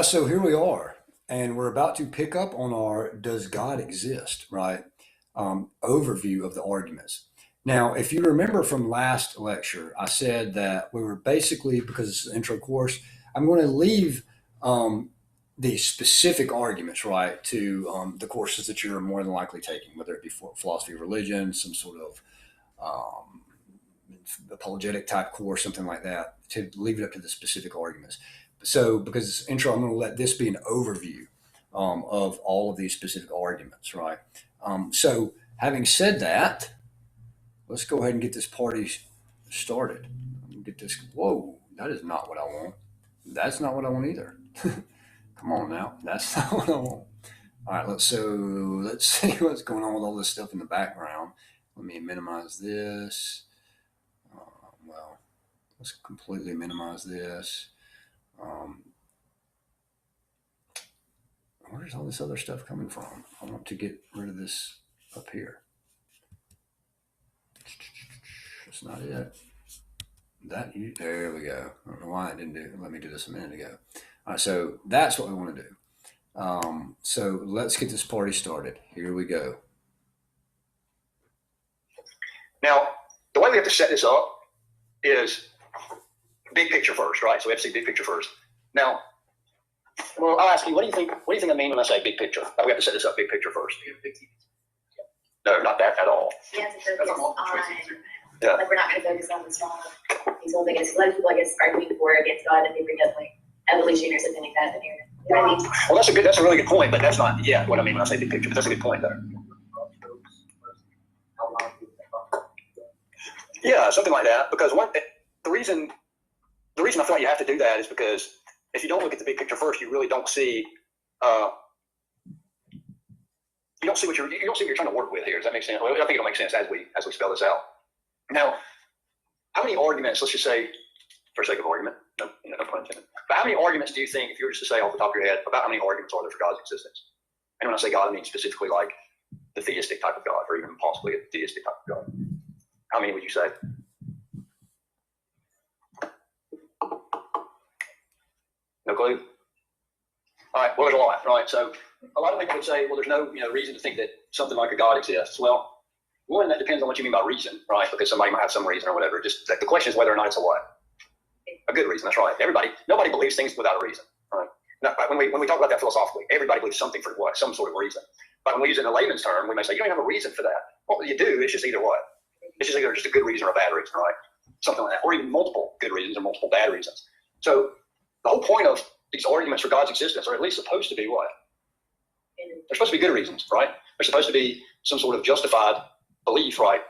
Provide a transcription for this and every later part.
So here we are, and we're about to pick up on our Does God Exist, right? Overview of the arguments. Now, if you remember from last lecture, I said that we were basically, because it's an intro course, I'm going to leave the specific arguments, right, to the courses that you're more than likely taking, whether it be for philosophy of religion, some sort of um, apologetic type course, something like that, to leave it up to the specific arguments. So, because it's intro, I'm going to let this be an overview of all of these specific arguments, right? So, having said that, let's go ahead and get this party started. Get this. Whoa, that is not what I want. That's not what I want either. Come on now, that's not what I want. All right, let's see what's going on with all this stuff in the background. Let me minimize this. Well, let's completely minimize this. Um, where's all this other stuff coming from? I want to get rid of this up here. That's not it. There we go. I don't know why it didn't let me do this a minute ago. All right, so that's what we want to do. So let's get this party started. Here we go. Now, the way we have to set this up is big picture first, right? So we have to see big picture first. Now, well, I'll ask you, what do you think I mean when I say big picture? We have to set this up big picture first. No, not that at all. We have to focus on, yeah. like, we're not going to focus on the strong example against, a lot of people, I guess, arguing for against God and they bring up, like, evolution or something like that. But you know what I mean? Well, that's a really good point, but that's not what I mean when I say big picture, but that's a good point there. Yeah, something like that, because the reason I feel like you have to do that is because if you don't look at the big picture first, you really don't see you don't see what you're trying to work with here. Does that make sense? Well, I think it'll make sense as we spell this out. Now, how many arguments? Let's just say, for sake of argument, no pun intended. But how many arguments do you think, if you were just to say off the top of your head, about how many arguments are there for God's existence? And when I say God, I mean specifically like the theistic type of God, or even possibly a theistic type of God. How many would you say? No clue? All right, well, there's a lot, right? So a lot of people would say, well, there's no reason to think that something like a God exists. Well, one, that depends on what you mean by reason, right? Because somebody might have some reason or whatever. Just the question is whether or not it's a what? A good reason, that's right. Nobody believes things without a reason, right? Now, when we talk about that philosophically, everybody believes something for what? Some sort of reason. But when we use it in a layman's term, we may say, you don't have a reason for that. Well, you do, it's just either what? It's just either just a good reason or a bad reason, right? Something like that. Or even multiple good reasons or multiple bad reasons. So the whole point of these arguments for God's existence are at least supposed to be what? They're supposed to be good reasons, right? They're supposed to be some sort of justified belief, right?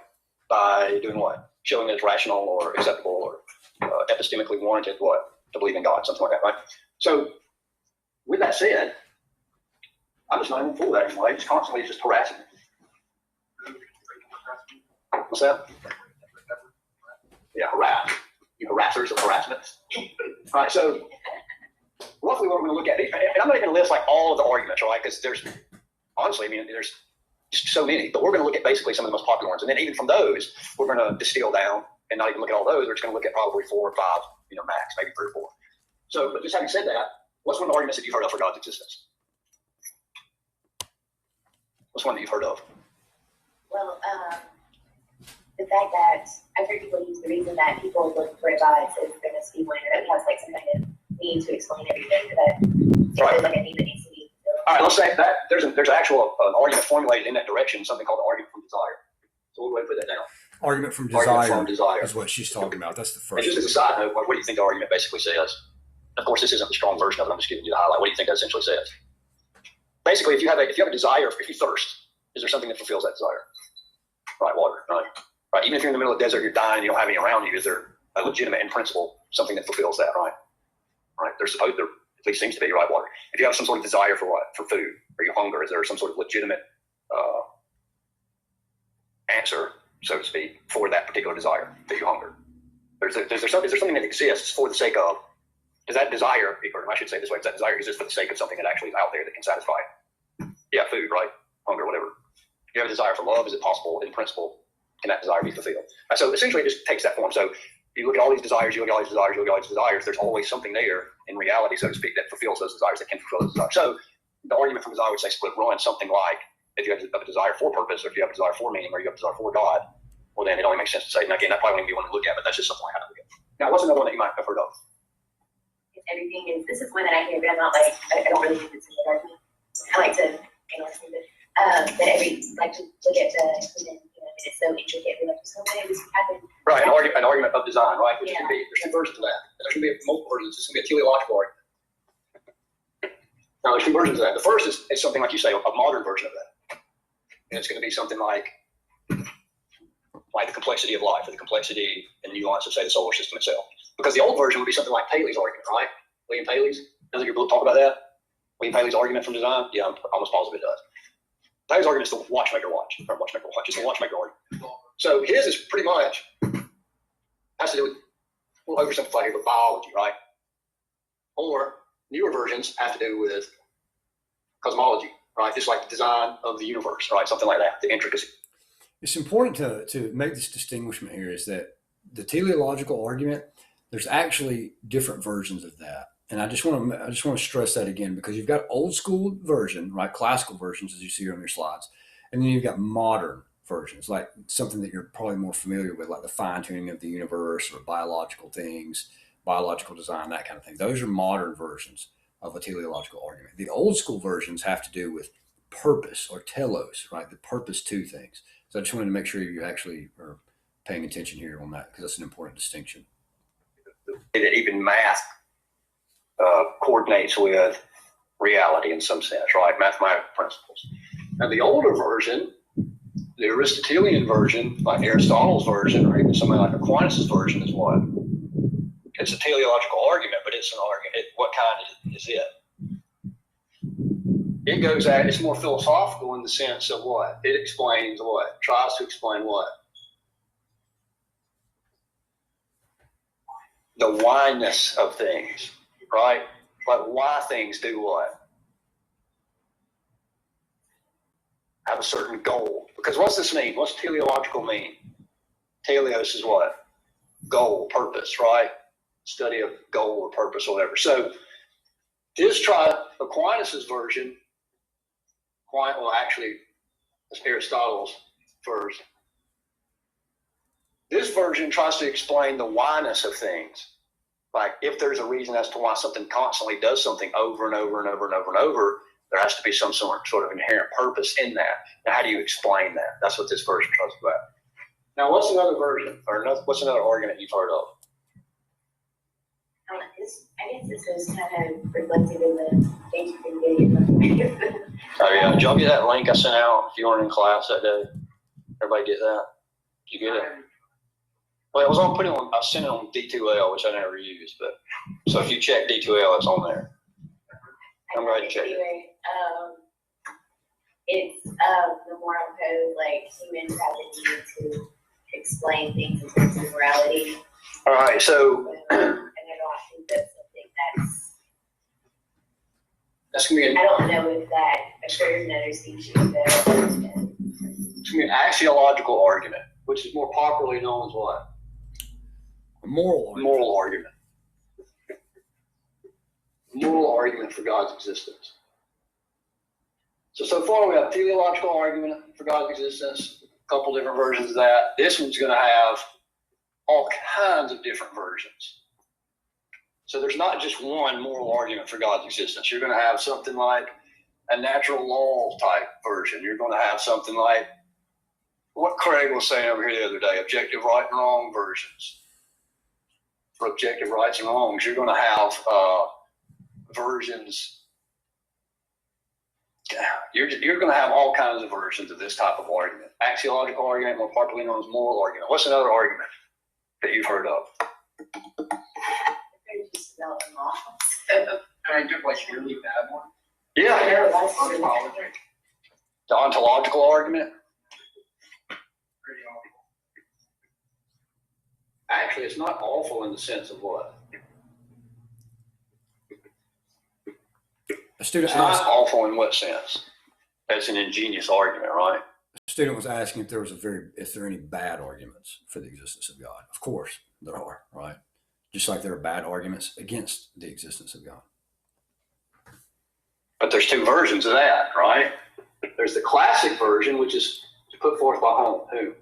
By doing what? Showing that it's rational or acceptable or epistemically warranted, what? To believe in God, something like that, right? So with that said, I'm just not even fool that anymore. It's constantly just harassing me. What's that? Yeah, harass. You harassers of harassment. All right, so roughly what we're going to look at, and I'm not even going to list like all of the arguments, right? Because there's just so many, but we're going to look at basically some of the most popular ones. And then even from those, we're going to distill down and not even look at all those. We're just going to look at probably 4 or 5, max, maybe 3 or 4. So, but just having said that, what's one of the arguments that you've heard of for God's existence? What's one that you've heard of? Well, the fact that I've heard people use the reason that people look for a God is there must be one, or that we have like some kind of need to explain everything, that right. There's like a need that needs to be filled. All right, let's say that there's actual an argument formulated in that direction, something called the argument from desire. So we'll go ahead and put that down. Argument from desire is what she's talking about. That's the first. And just as a side note, what do you think the argument basically says? Of course, this isn't the strong version of it. I'm just giving you the highlight. What do you think that essentially says? Basically, if you have a desire, if you thirst, is there something that fulfills that desire? Right, water. Right. Even if you're in the middle of the desert, you're dying, you don't have any around you. Is there a legitimate, in principle, something that fulfills that? Right. There at least seems to be, right, water. If you have some sort of desire for what? For food, or you hunger, is there some sort of legitimate answer, so to speak, for that particular desire that you hunger? Is there something that exists for the sake of? Does that desire, or I should say it this way, does that desire exist for the sake of something that actually is out there that can satisfy it? Yeah, food, right? Hunger, whatever. If you have a desire for love, is it possible, in principle, can that desire be fulfilled? So essentially, it just takes that form. So you look at all these desires, you look at all these desires, you look at all these desires, there's always something there in reality, so to speak, that fulfills those desires, that can fulfill those desires. So the argument from desire would say split run something like, if you have a desire for purpose, or if you have a desire for meaning, or you have a desire for God, well, then it only makes sense to say, and again, that probably wouldn't be one to look at, but that's just something I have to look at. Now, what's another one that you might have heard of? Everything is, this is one that I hear, but I'm not like, I don't really think it's a good argument. I like to analyze it, but like to look at the, it's so intricate, we like so many of this happen. Right, an argument of design, right? Which can be, there's two versions of that. There's going to be multiple versions. It's going to be a teleological argument. Now, there's two versions of that. The first is something like you say, a modern version of that. And it's going to be something like the complexity of life, or the complexity and nuance of, say, the solar system itself. Because the old version would be something like Paley's argument, right? William Paley's. Doesn't your book talk about that? William Paley's argument from design? Yeah, I'm almost positive it does. Paley's argument is the watchmaker watch. Or watchmaker watch. It's the watchmaker argument. So his is pretty much, has to do with, we'll oversimplify here, but biology, right? Or newer versions have to do with cosmology, right? Just like the design of the universe, right? Something like that, the intricacy. It's important to make this distinguishment here is that the teleological argument, there's actually different versions of that. And I just want to stress that again, because you've got old school version, right? Classical versions, as you see here on your slides. And then you've got modern versions, like something that you're probably more familiar with, like the fine tuning of the universe or biological things, biological design, that kind of thing. Those are modern versions of a teleological argument. The old school versions have to do with purpose, or telos, right? The purpose to things. So I just wanted to make sure you actually are paying attention here on that, because that's an important distinction. That even math coordinates with reality in some sense, right? Mathematical principles. Now, the older version, the Aristotelian version, like Aristotle's version, or even somebody like Aquinas' version, is what? It's a teleological argument, but it's an argument. What kind is it? It goes at, it's more philosophical in the sense of what? It explains what? Tries to explain what? The whyness of things, right? Like why things do what? Have a certain goal. Because what's this mean? What's teleological mean? Teleos is what? Goal, purpose, right? Study of goal or purpose or whatever. So this Aquinas' version, well, actually, it's Aristotle's first. This version tries to explain the whyness of things. Like if there's a reason as to why something constantly does something over and over and over and over and over, there has to be some sort of inherent purpose in that. Now, how do you explain that? That's what this version tries to do. Now, what's another version, or what's another argument you've heard of? I guess this was kind of reflected in the Facebook video. Oh yeah, did y'all get that link I sent out if you weren't in class that day? Everybody get that? Did you get it? Well, it was on I sent it on D2L, which I never used, but so if you check D2L, it's on there. I'm glad you checked it. It's the moral code, like humans have the need to explain things in terms of morality. All right, so And I don't think that's something that's gonna be I don't know if that, I'm sure there's another species that it's gonna be an axiological argument, which is more popularly known as what? A moral argument. Moral argument. Moral argument for God's existence. So far we have teleological argument for God's existence, a couple different versions of that. This one's going to have all kinds of different versions. So there's not just one moral argument for God's existence. You're going to have something like a natural law type version. You're going to have something like what Craig was saying over here the other day, objective right and wrong versions. For objective rights and wrongs, you're going to have versions. You're going to have all kinds of versions of this type of argument. Axiological argument, more popularly known as moral argument. What's another argument that you've heard of? just developing law. Can I do like a really bad one? Yeah. The ontological argument. Actually, it's not awful in the sense of what? A student It's not asked, awful in what sense? That's an ingenious argument, right? A student was asking if there are any bad arguments for the existence of God. Of course, there are, right? Just like there are bad arguments against the existence of God. But there's two versions of that, right? There's the classic version, which is put forth by whom? Who?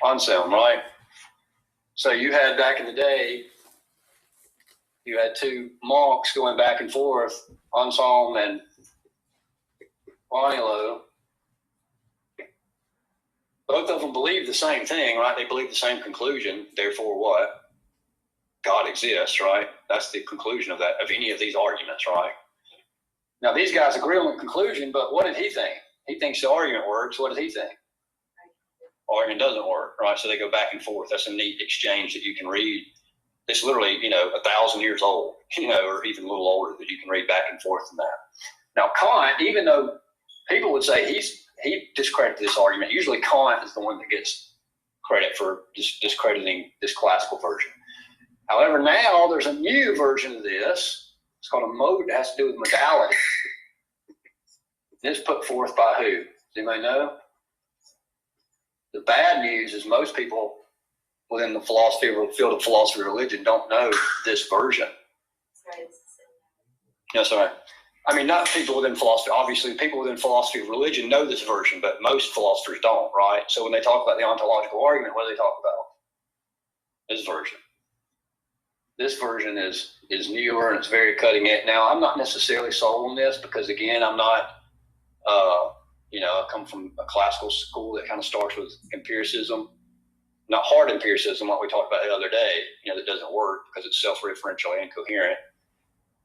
Anselm, right? So you had back in the day, you had two monks going back and forth, Anselm and Anilo. Both of them believe the same thing, right? They believe the same conclusion. Therefore, what? God exists, right? That's the conclusion of that, of any of these arguments, right? Now, these guys agree on the conclusion, but what did he think? He thinks the argument works. What does he think? Argument doesn't work, right? So they go back and forth. That's a neat exchange that you can read. It's literally, 1,000 years old, or even a little older, that you can read back and forth in that. Now, Kant, even though people would say he discredited this argument, usually Kant is the one that gets credit for discrediting this classical version. However, now there's a new version of this. It's called a mode that has to do with modality. It's put forth by who? Does anybody know? The bad news is most people within the field of philosophy of religion don't know this version. No, sorry. I mean, not people within philosophy. Obviously, people within philosophy of religion know this version, but most philosophers don't, right? So when they talk about the ontological argument, what do they talk about? This version. This version is newer and it's very cutting edge. Now, I'm not necessarily sold on this because, again, I'm not, I come from a classical school that kind of starts with empiricism. Not hard empiricism, what we talked about the other day, that doesn't work because it's self-referential and incoherent,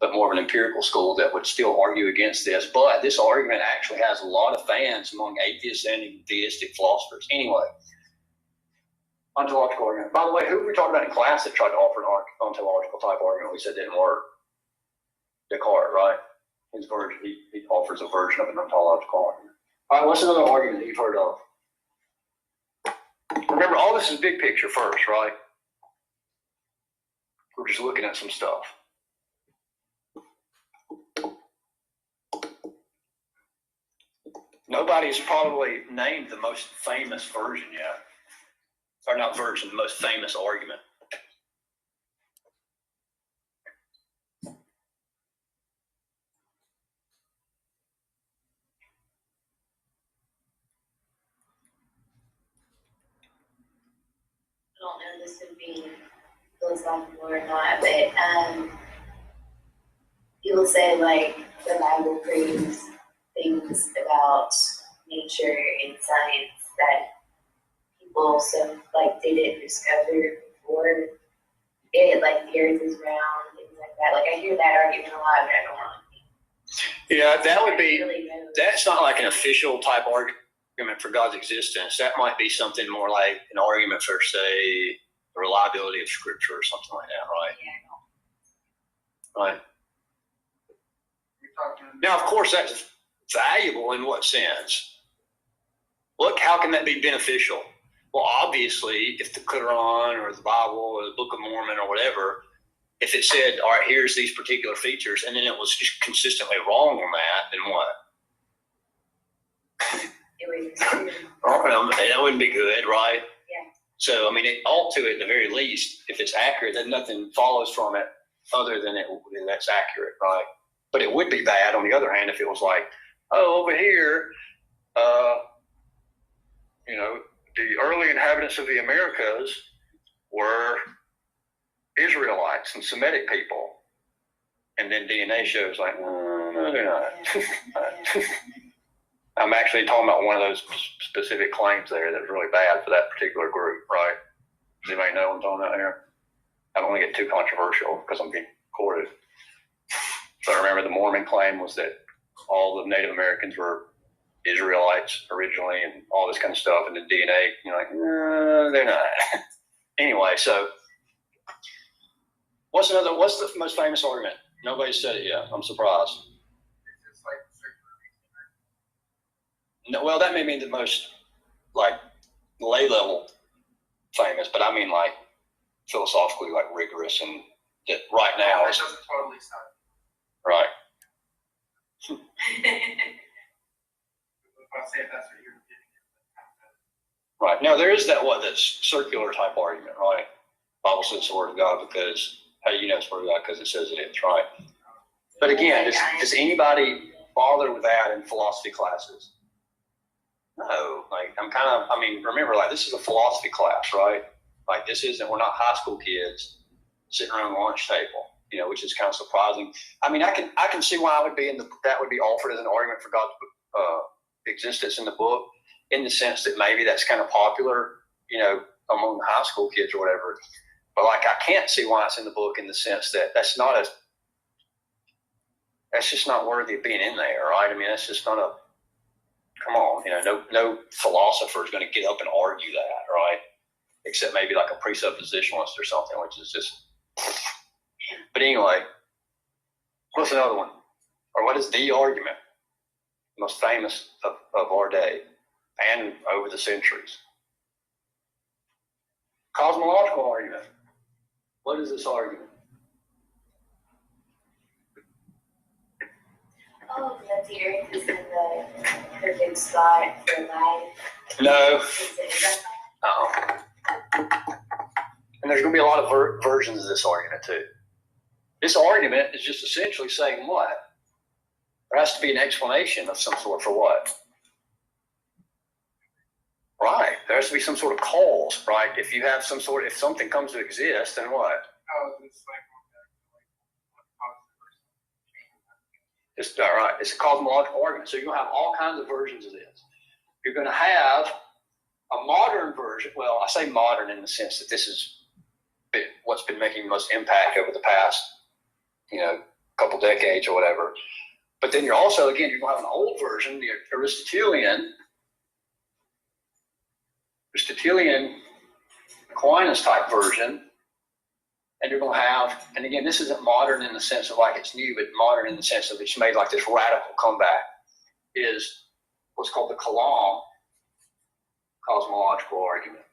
but more of an empirical school that would still argue against this. But this argument actually has a lot of fans among atheists and theistic philosophers. Anyway, ontological argument. By the way, who were we talking about in class that tried to offer an ontological type argument we said didn't work? Descartes, right? His version, he offers a version of an ontological argument. All right, what's another argument that you've heard of? Remember, all this is big picture first, right? We're just looking at some stuff. Nobody's probably named the most famous version yet. Or not version, the most famous argument. I don't know if this would be philosophical or not, but people say like the Bible proves things about nature and science that people didn't discover before. Like the earth is round, things like that. Like I hear that argument a lot, but I don't really. Yeah, that would be, that's not like an official type argument for God's existence. That might be something more like an argument for, say, the reliability of Scripture or something like that, right? Yeah, Right. Now, of course, that's valuable in what sense? Look, how can that be beneficial? Well, obviously, if the Quran or the Bible or the Book of Mormon or whatever, if it said, all right, here's these particular features, and then it was just consistently wrong on that, then what? That wouldn't be good, right? Yeah. So, I mean, it ought to, at the very least, if it's accurate, then nothing follows from it other than that's accurate, right? But it would be bad, on the other hand, if it was like, oh, over here, the early inhabitants of the Americas were Israelites and Semitic people. And then DNA shows like, no, they're not. I'm actually talking about one of those specific claims there that's really bad for that particular group, right? Does anybody know what I'm talking about here? I don't want to get too controversial because I'm being recorded. So remember, the Mormon claim was that all the Native Americans were Israelites originally and all this kind of stuff, and the DNA, no, they're not. Anyway, so what's the most famous argument? Nobody's said it yet. I'm surprised. No, well, that may mean the most lay level famous, but I mean philosophically rigorous and that right now. That doesn't totally sound. Right. right? Now there is that circular type argument, right? Bible says it's the word of God because how do you know it's the word of God? Because it says it is, right? But again, does anybody bother with that in philosophy classes? No, remember, this is a philosophy class, right? We're not high school kids sitting around the lunch table, which is kind of surprising. I can see why that would be offered as an argument for God's existence in the book, in the sense that maybe that's kind of popular, among the high school kids or whatever. But I can't see why it's in the book in the sense that that's just not worthy of being in there, right? That's just not come on, no philosopher is going to get up and argue that, right? Except maybe like a presuppositionalist or something, which is just. But anyway, what's another one? Or what is the argument? Most famous of our day and over the centuries. Cosmological argument. What is this argument? Oh, that the Earth is in the perfect spot for life. No. And there's going to be a lot of versions of this argument too. This argument is just essentially saying what? There has to be an explanation of some sort for what? Right. There has to be some sort of cause, right? If something comes to exist, then what? It's all right. It's a cosmological argument. So you're going to have all kinds of versions of this. You're going to have a modern version. Well, I say modern in the sense that this is what's been making the most impact over the past, couple decades or whatever. But then you're going to have an old version, the Aristotelian Aquinas type version. And you're going to have, and again, this isn't modern in the sense of it's new, but modern in the sense of it's made this radical comeback, is what's called the Kalam cosmological argument.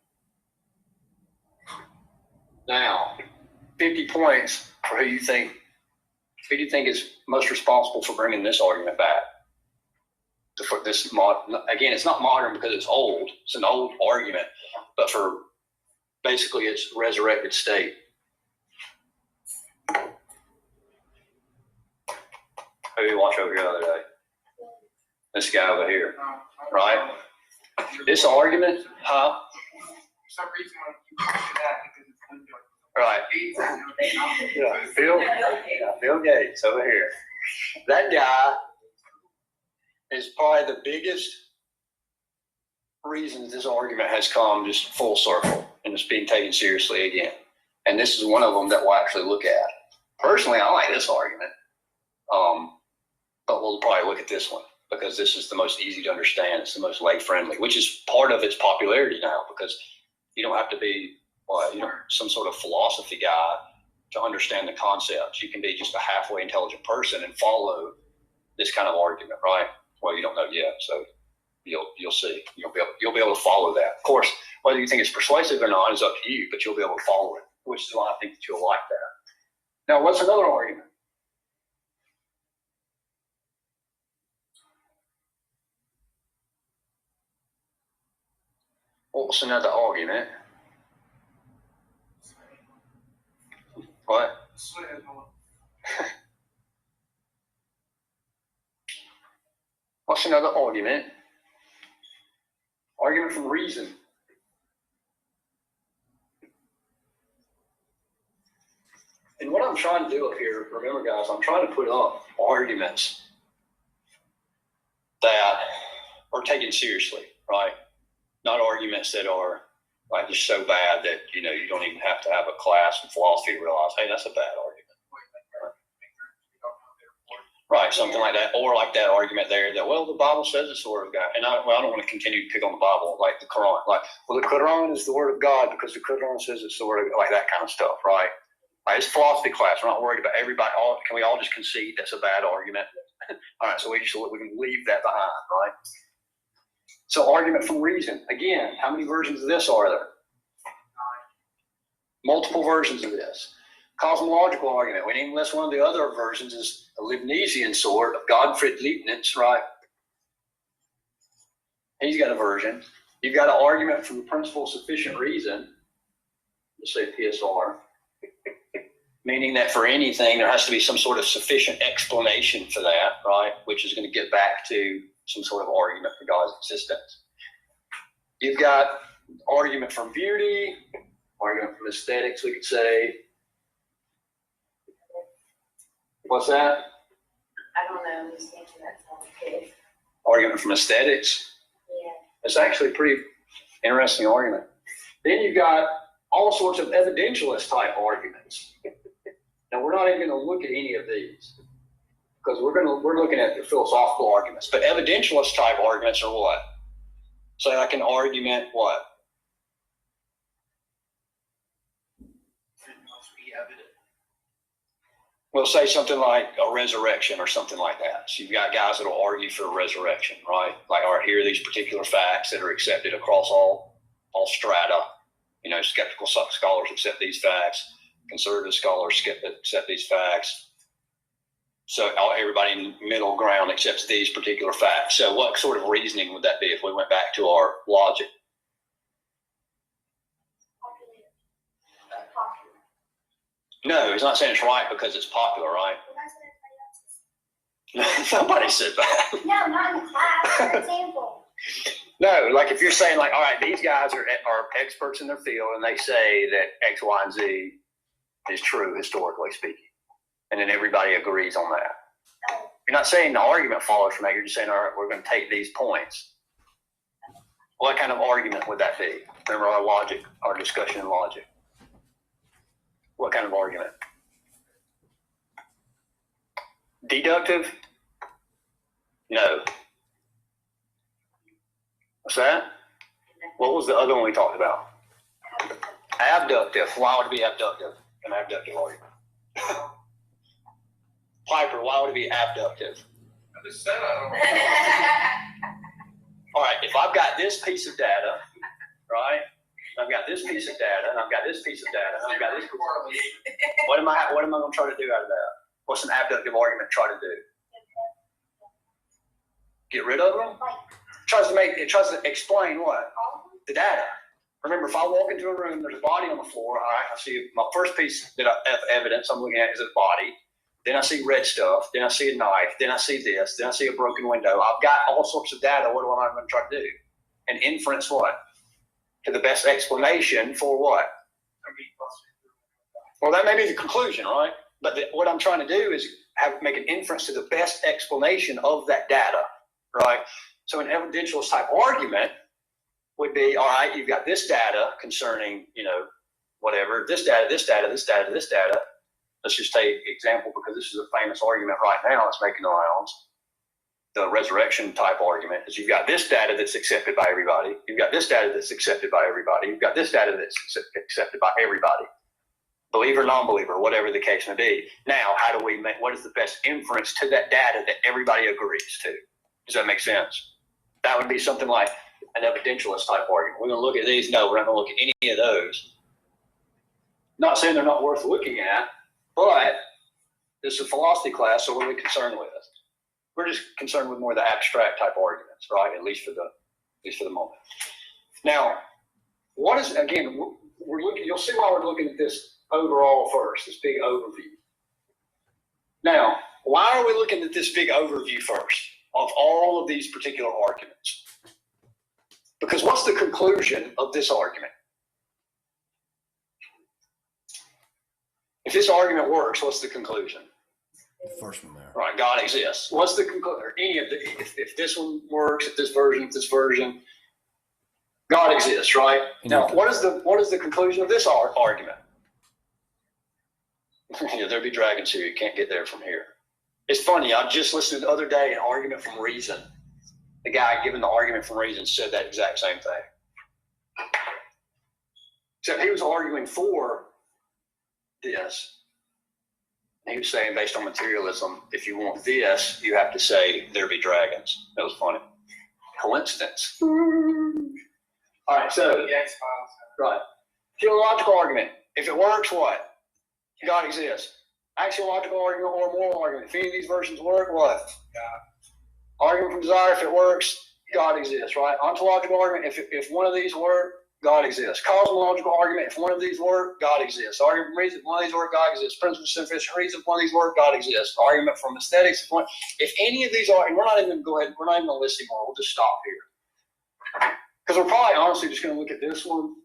Now, 50 points for who do you think is most responsible for bringing this argument back? For this again, it's not modern because it's old. It's an old argument, but for basically its resurrected state. Who did you watch over here the other day? This guy over here, right? This argument, huh? For some reason, when you go to that, because it's going to be Right. Bill Gates over here. That guy is probably the biggest reason this argument has come just full circle and it's being taken seriously again. And this is one of them that we'll actually look at. Personally, I like this argument. But we'll probably look at this one because this is the most easy to understand. It's the most lay friendly, which is part of its popularity now because you don't have to be some sort of philosophy guy to understand the concepts. You can be just a halfway intelligent person and follow this kind of argument, right? Well, you don't know yet, so you'll see. You'll be able to follow that. Of course, whether you think it's persuasive or not is up to you, but you'll be able to follow it, which is why I think that you'll like that. Now, what's another argument? What's another argument? What? What's another argument? Argument from reason. And what I'm trying to do up here, remember guys, I'm trying to put up arguments that are taken seriously, right? Not arguments that are just so bad that you don't even have to have a class in philosophy to realize, hey, that's a bad argument. Right, something like that, or like that argument there that the Bible says it's the word of God, and I don't want to continue to pick on the Bible like the Quran, the Quran is the word of God because the Quran says it's the word of God, like that kind of stuff, right? It's philosophy class. We're not worried about everybody. Can we all just concede that's a bad argument? All right, so we can leave that behind, right? So argument from reason. Again, how many versions of this are there? Multiple versions of this. Cosmological argument. We didn't list one of the other versions is a Leibnizian sort of Gottfried Leibniz, right? He's got a version. You've got an argument from the principle of sufficient reason. Let's say PSR. Meaning that for anything, there has to be some sort of sufficient explanation for that, right? Which is going to get back to some sort of argument for God's existence. You've got argument from beauty, argument from aesthetics, we could say. What's that? I don't know. I'm just thinking that sounds good. Argument from aesthetics. Yeah. It's actually a pretty interesting argument. Then you've got all sorts of evidentialist type arguments. Now we're not even going to look at any of these because we're looking at the philosophical arguments. But evidentialist type arguments are what? So like an argument, what? It must be evident. We'll say something like a resurrection or something like that. So you've got guys that will argue for a resurrection, right? Like, all right, here are these particular facts that are accepted across all strata. You know, skeptical scholars accept these facts. Conservative scholars accept these facts. So everybody in the middle ground accepts these particular facts. So what sort of reasoning would that be if we went back to our logic? No, he's not saying it's right because it's popular, right? Somebody said that. No, not in class. For example. No, like if you're saying like, all right, these guys are experts in their field and they say that X, Y, and Z is true historically speaking. And then everybody agrees on that. You're not saying the argument follows from that. You're just saying, all right, we're going to take these points. What kind of argument would that be? Remember our logic, our discussion in logic. What kind of argument? Deductive? No. What's that? What was the other one we talked about? Abductive. Why would it be abductive? An abductive argument. Piper, why would it be abductive? I just said I don't know. All right, if I've got this piece of data, right? I've got this piece of data, and I've got this piece of data, and I've got this piece of data. What am I going to try to do out of that? What's an abductive argument try to do? Get rid of them? It tries to explain what? The data. Remember, if I walk into a room, there's a body on the floor. All right, I see my first piece of evidence I'm looking at is a body. Then I see red stuff. Then I see a knife. Then I see this. Then I see a broken window. I've got all sorts of data. What am I going to try to do? And inference what? To the best explanation for what? Well, that may be the conclusion, right? But what I'm trying to do is make an inference to the best explanation of that data, right? So an evidentialist type argument would be, all right, you've got this data concerning, whatever, this data, this data, this data, this data. Let's just take example because this is a famous argument right now that's making the rounds. The resurrection type argument is you've got this data that's accepted by everybody. You've got this data that's accepted by everybody. You've got this data that's accepted by everybody. Believer, non-believer, whatever the case may be. Now, what is the best inference to that data that everybody agrees to? Does that make sense? That would be something like an evidentialist type argument. We're going to look at these. No, we're not going to look at any of those. Not saying they're not worth looking at, but this is a philosophy class, so what are we concerned with? We're just concerned with more of the abstract type arguments, right? At least for the moment. Now, what is, again, we're looking, you'll see why we're looking at this overall first, this big overview. Now, why are we looking at this big overview first of all of these particular arguments? Because what's the conclusion of this argument? If this argument works, what's the conclusion? The first one there. Right, God exists. What's the conclusion? Any of the, if this one works, if this version, God exists, right? Now, what is the conclusion of this argument? Yeah, there'll be dragons here. You can't get there from here. It's funny. I just listened the other day an argument from reason. The guy giving the argument from reason said that exact same thing. Except he was arguing for this. He was saying, based on materialism, if you want this, you have to say there be dragons. That was funny. Coincidence. All right, so right. Theological argument. If it works, what? God exists. Axiological argument or moral argument. If any of these versions work, what? God. Argument from desire. If it works, God exists, right? Ontological argument, if one of these work, God exists. Cosmological argument, if one of these work, God exists. Argument from reason, if one of these work, God exists. Principle of sufficient reason, if one of these work, God exists. Argument from aesthetics, if any of these are, and we're not even going to go ahead, we're not even going to list anymore. We'll just stop here. Because we're probably honestly just going to look at this one,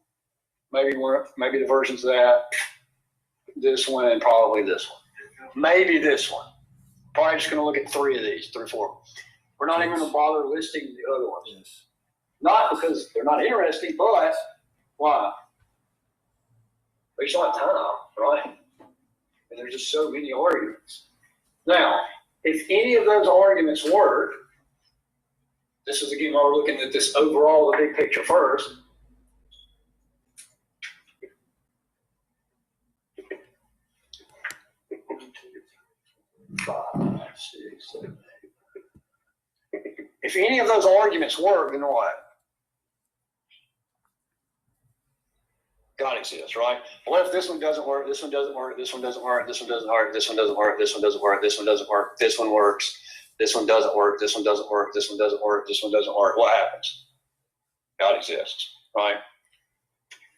maybe the versions of that, this one, and probably this one. Maybe this one. Probably just going to look at 3 of these, 3 or 4. We're not even going to bother listing the other ones. Yes. Not because they're not interesting, but why? We just don't have time, right? And there's just so many arguments. Now, if any of those arguments work, this is again while we're looking at this overall, the big picture first. Five, 6, 7, 8. If any of those arguments work, then what? God exists, right? Well, if this one doesn't work, this one doesn't work, this one doesn't work, this one doesn't work, this one doesn't work, this one doesn't work, this one doesn't work, this one works, this one doesn't work, this one doesn't work, this one doesn't work, this one doesn't work, what happens? God exists, right?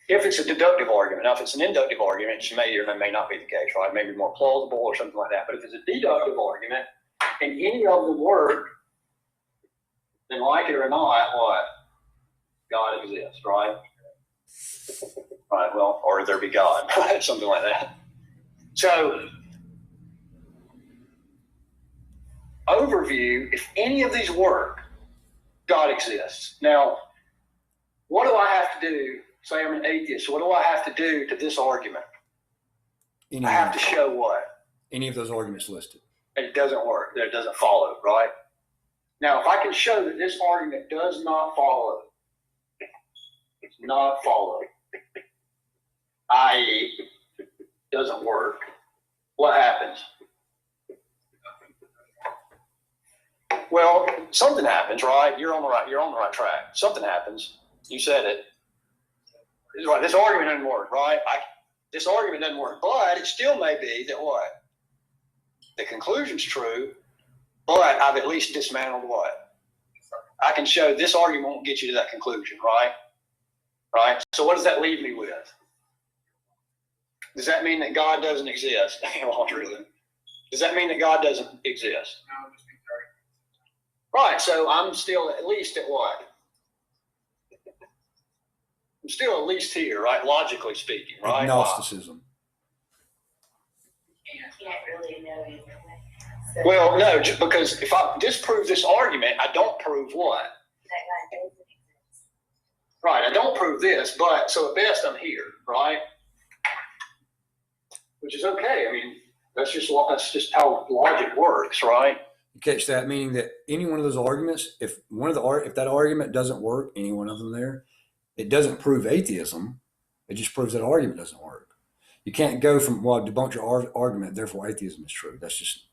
If it's a deductive argument, now if it's an inductive argument, it may or may not be the case, right? Maybe more plausible or something like that. But if it's a deductive argument and any of them work, then like it or not, what? God exists, right? Right, well, or there be God, right? Something like that. So, overview, if any of these work, God exists. Now, what do I have to do? Say I'm an atheist. So what do I have to do to this argument? I have to show what? Any of those arguments listed. And it doesn't work, that it doesn't follow, right? Now, if I can show that this argument does not follow, it's not follow, i.e., doesn't work, what happens? Well, something happens, right? You're on the right track. Something happens. You said it. Right, this argument doesn't work, right? This argument doesn't work, but it still may be that what? The conclusion's true, but I've at least dismantled what? I can show this argument won't get you to that conclusion, right? Right? So what does that leave me with? Does that mean that God doesn't exist? Well, really. Does that mean that God doesn't exist? No, just think right. Right, so I'm still at least at what? I'm still at least here, right? Logically speaking, right? Agnosticism. You can't really know either way. So Well, no, just because if I disprove this argument, I don't prove what? that God doesn't exist. Right, I don't prove this, but so at best I'm here, right? Which is okay. I mean, that's just how logic works, right? You catch that? Meaning that any one of those arguments, if that argument doesn't work, any one of them there, it doesn't prove atheism. It just proves that argument doesn't work. You can't go from, well, debunk your argument, therefore atheism is true. That's just,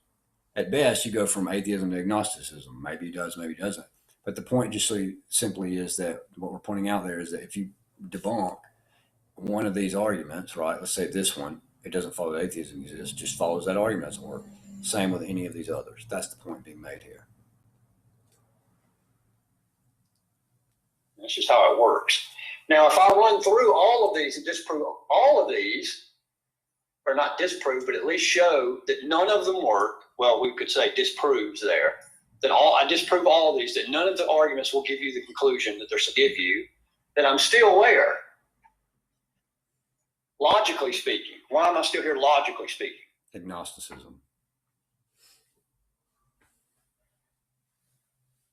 at best, you go from atheism to agnosticism. Maybe it does, maybe it doesn't. But the point just simply is that what we're pointing out there is that if you debunk one of these arguments, right, let's say this one, it doesn't follow that atheism exists, just follows that argument doesn't work. Same with any of these others. That's the point being made here. That's just how it works. Now, if I run through all of these and disprove all of these, or not disprove, but at least show that none of them work, well, we could say disproves there, that I disprove all of these, that none of the arguments will give you the conclusion that they're to give you, that I'm still where? Logically speaking. Why am I still here logically speaking? Agnosticism.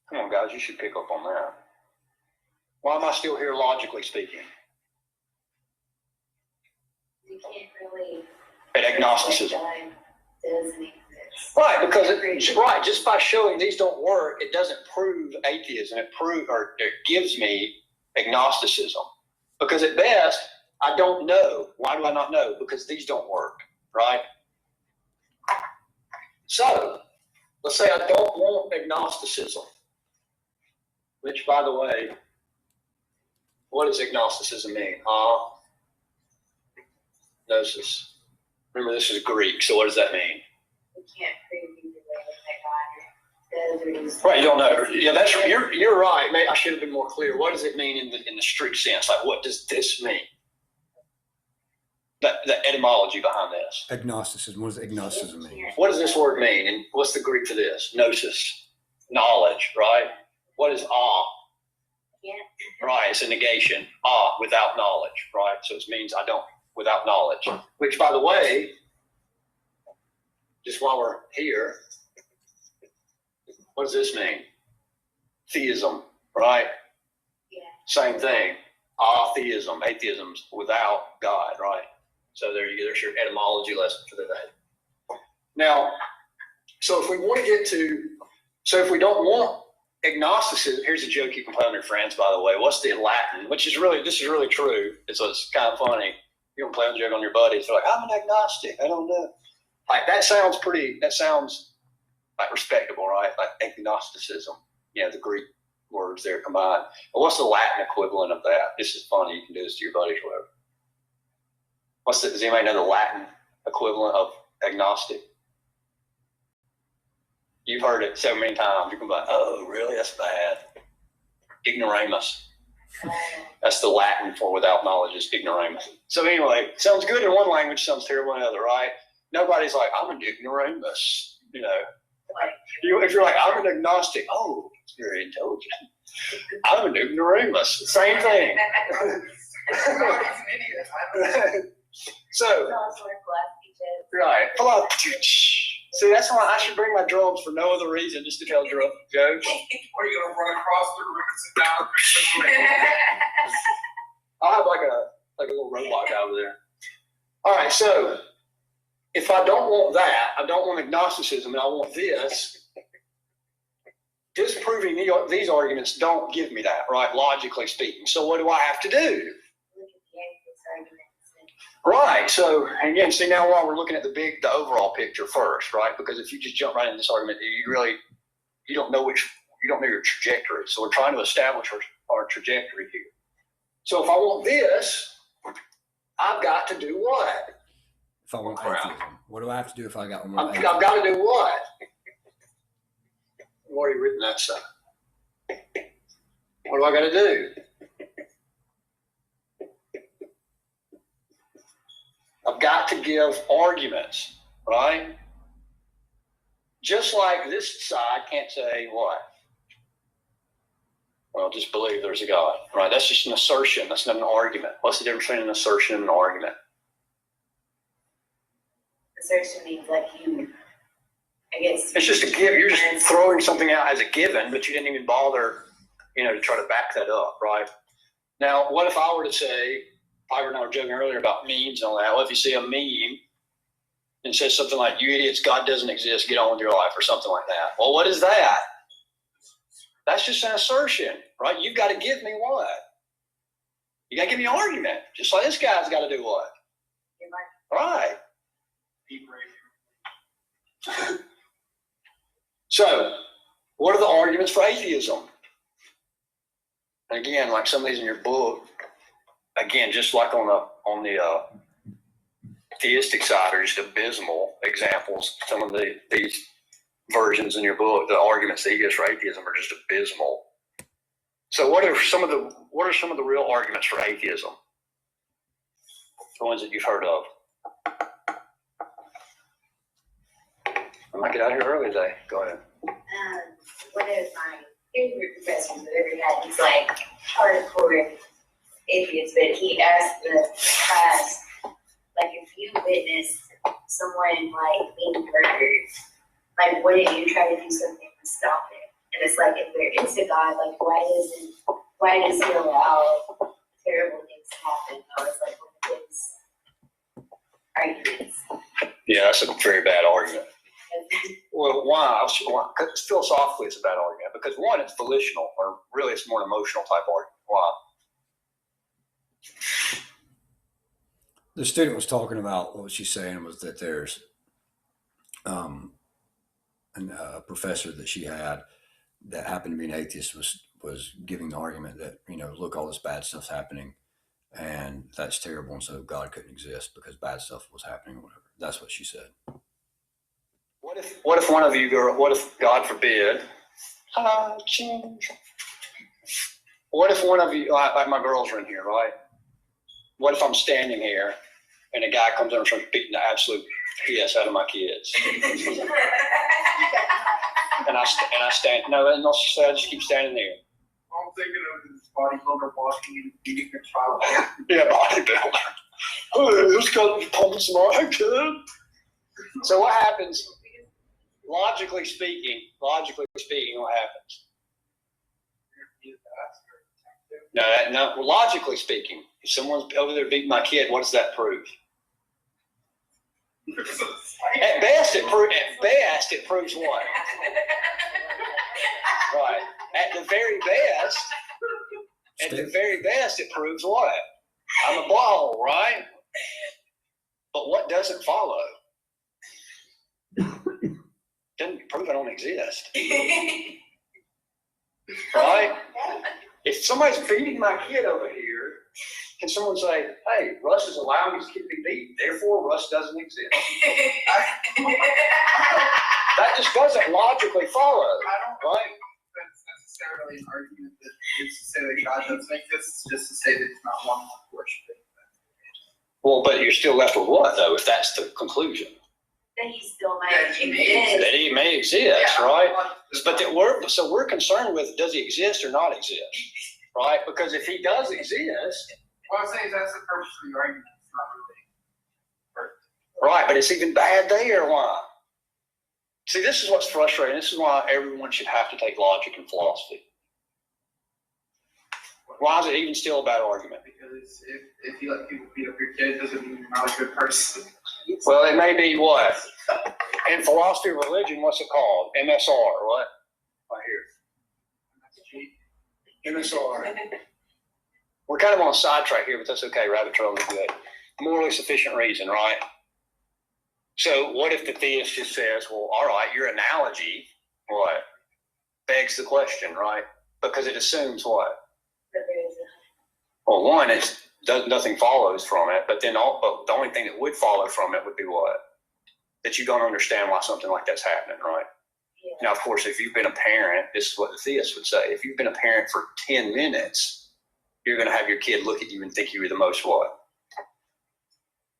Come on, guys, you should pick up on that. Why am I still here logically speaking? You can't really. At agnosticism. God doesn't exist. Right, because just by showing these don't work, it doesn't prove atheism. It gives me agnosticism. Because at best, I don't know. Why do I not know? Because these don't work, right? So, let's say I don't want agnosticism. Which, by the way, what does agnosticism mean? Gnosis. Remember, this is Greek, so what does that mean? You can't prove either way that God does or is. Right, you don't know. Yeah, that's you're right. Maybe I should have been more clear. What does it mean in the strict sense? Like, what does this mean? The etymology behind this. Agnosticism. What does agnosticism mean? What does this word mean? And what's the Greek for this? Gnosis, knowledge, right? What is awe? Yeah. Right, it's a negation. Ah, without knowledge, right? So it means I don't, without knowledge. Which, by the way, just while we're here, what does this mean? Theism, right? Yeah. Same thing. Atheism, atheism's without God, right? So there you go. There's your etymology lesson for the day. Now, so if we want to get to, so if we don't want agnosticism, here's a joke you can play on your friends, by the way. What's the Latin? Which is really, this is really true. It's kind of funny. You can play a joke on your buddies. They're like, I'm an agnostic. I don't know. Like, that sounds like respectable, right? Like agnosticism. You know, the Greek words there combined. But what's the Latin equivalent of that? This is funny. You can do this to your buddies or whatever. Does anybody know the Latin equivalent of agnostic? You've heard it so many times. You can be like, oh, really? That's bad. Ignoramus. That's the Latin for without knowledge is ignoramus. So anyway, sounds good in one language, sounds terrible in another, right? Nobody's like, I'm an ignoramus. You know, if you're like, I'm an agnostic, oh, you're intelligent. I'm an ignoramus. Same thing. So, right. See, that's why I should bring my drums for no other reason, just to tell jokes. Or you're gonna run across the room and sit down. I'll have like a little robot guy over there. All right, so if I don't want that, I don't want agnosticism, and I want this, disproving these arguments don't give me that, right? Logically speaking. So what do I have to do? Right. So again, see now why we're looking at the overall picture first, right? Because if you just jump right into this argument, you don't know your trajectory. So we're trying to establish our trajectory here. So if I want this, I've got to do what? If I want atheism, what do I have to do if I got one? I've got to do what? I've already written that stuff. What do I got to do? I've got to give arguments, right? Just like this side can't say what? Well, just believe there's a God, right? That's just an assertion. That's not an argument. What's the difference between an assertion and an argument? Assertion means like you, I guess. It's just a give. You're just throwing something out as a given, but you didn't even bother, to try to back that up, right? Now, what if I were to say, Piper and I were joking earlier about memes and all that. Well, if you see a meme and it says something like, you idiots, God doesn't exist, get on with your life, or something like that. Well, what is that? That's just an assertion, right? You've got to give me what? You got to give me an argument. Just like this guy's got to do what? Right. So, what are the arguments for atheism? And again, like some of these in your book, again, just like on the theistic side are just abysmal examples. Some of these versions in your book, the arguments that he gives for atheism are just abysmal. So what are some of the real arguments for atheism? The ones that you've heard of. I might get out of here early today. Go ahead. One of my favorite professors I've ever had, he's like hardcore atheist, but he asked the class, like, if you witness someone like being murdered, like, wouldn't you try to do something to stop it? And it's like, if there is a God, like, why does he allow terrible things to happen? That was like one of his arguments. Yeah, that's a very bad argument. Well, why? Philosophically, it's a bad argument because one, it's volitional, or really, it's more an emotional type argument. Why? The student was talking about what she's saying was that there's a professor that she had that happened to be an atheist was giving the argument that, look, all this bad stuff's happening and that's terrible, and so God couldn't exist because bad stuff was happening or whatever. That's what she said. What if one of you, what if, God forbid, What if one of you, like my girls are in here, right? What if I'm standing here and a guy comes over and starts beating the absolute piss out of my kids? And I stand, no, I just keep standing there. I'm thinking of this bodybuilder walking and beating a child. Yeah, bodybuilder. Oh, who's got pumping some iron, kid? So what happens? Logically speaking, what happens? No. Logically speaking, if someone's over there beating my kid, what does that prove? At best, it proves what? Right. At the very best, it proves what? I'm a ball, right? But what doesn't follow? Doesn't prove I don't exist. Right? If somebody's beating my kid over here, can someone say, hey, Russ is allowing his kid to be beaten, therefore Russ doesn't exist? That just doesn't logically follow, right? That's necessarily an argument that is to say that God doesn't exist, just to say that it's not one worshiping. Well, but you're still left with what, though, if that's the conclusion? That he still might That he may exist. That he may exist, right? But we're concerned with, does he exist or not exist, right? Because if he does exist, What I'm saying is that's the purpose of the argument. It's not really. right? But it's even bad there. Why? See, this is what's frustrating. This is why everyone should have to take logic and philosophy. Why is it even still a bad argument? Because if you let people beat up your kid, doesn't mean you're not a good person. Well, it may be what? In philosophy of religion, what's it called? MSR, what? Right here. MSR. We're kind of on a sidetrack here, but that's okay. Rabbit trail is good. Morally sufficient reason, right? So what if the theist just says, well, all right, your analogy, what? Begs the question, right? Because it assumes what? Well, one, nothing follows from it, but then but the only thing that would follow from it would be what? That you don't understand why something like that's happening, right? Yeah. Now, of course, if you've been a parent, this is what the theist would say. If you've been a parent for 10 minutes, you're going to have your kid look at you and think you were the most what?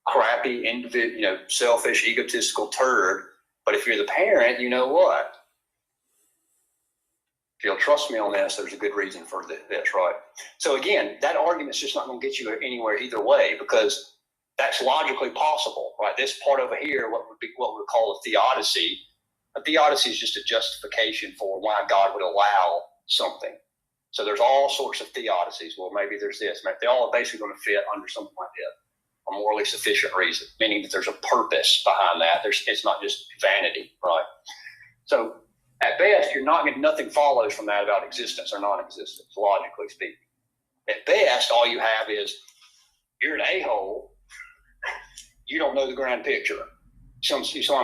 Crappy, selfish, egotistical turd. But if you're the parent, you know what? If you'll trust me on this, there's a good reason for this, right? So again, that argument's just not going to get you anywhere either way, because that's logically possible, right? This part over here, what we call a theodicy. A theodicy is just a justification for why God would allow something. So there's all sorts of theodicies. Well, maybe there's this. They all are basically going to fit under something like that. A morally sufficient reason, meaning that there's a purpose behind that. It's not just vanity, right? So at best, nothing follows from that about existence or non-existence, logically speaking. At best, all you have is you're an a-hole. You don't know the grand picture. So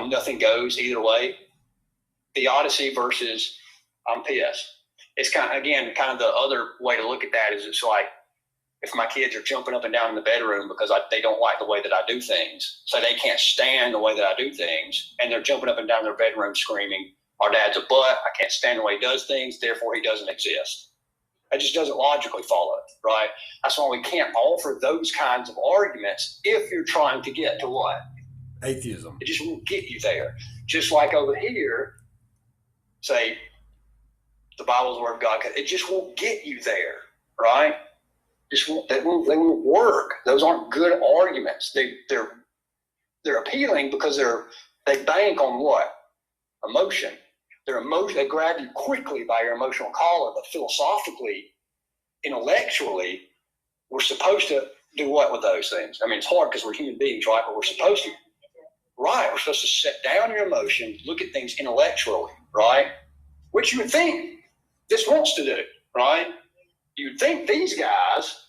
nothing goes either way. Theodicy versus I'm pissed. It's kind of the other way to look at that is it's like if my kids are jumping up and down in the bedroom because they don't like the way that I do things, so they can't stand the way that I do things, and they're jumping up and down their bedroom screaming, our dad's a butt, I can't stand the way he does things, therefore he doesn't exist. It just doesn't logically follow, right? That's why we can't offer those kinds of arguments if you're trying to get to what? Atheism. It just won't get you there. Just like over here, say, the Bible's the word of God, it just won't get you there, right? They won't work. Those aren't good arguments. They're appealing because they bank on what? Emotion. They grab you quickly by your emotional collar, but philosophically, intellectually, we're supposed to do what with those things? I mean, it's hard because we're human beings, right? But we're supposed to, right? We're supposed to set down your emotion, look at things intellectually, right? Which you would think this wants to do, right? You'd think these guys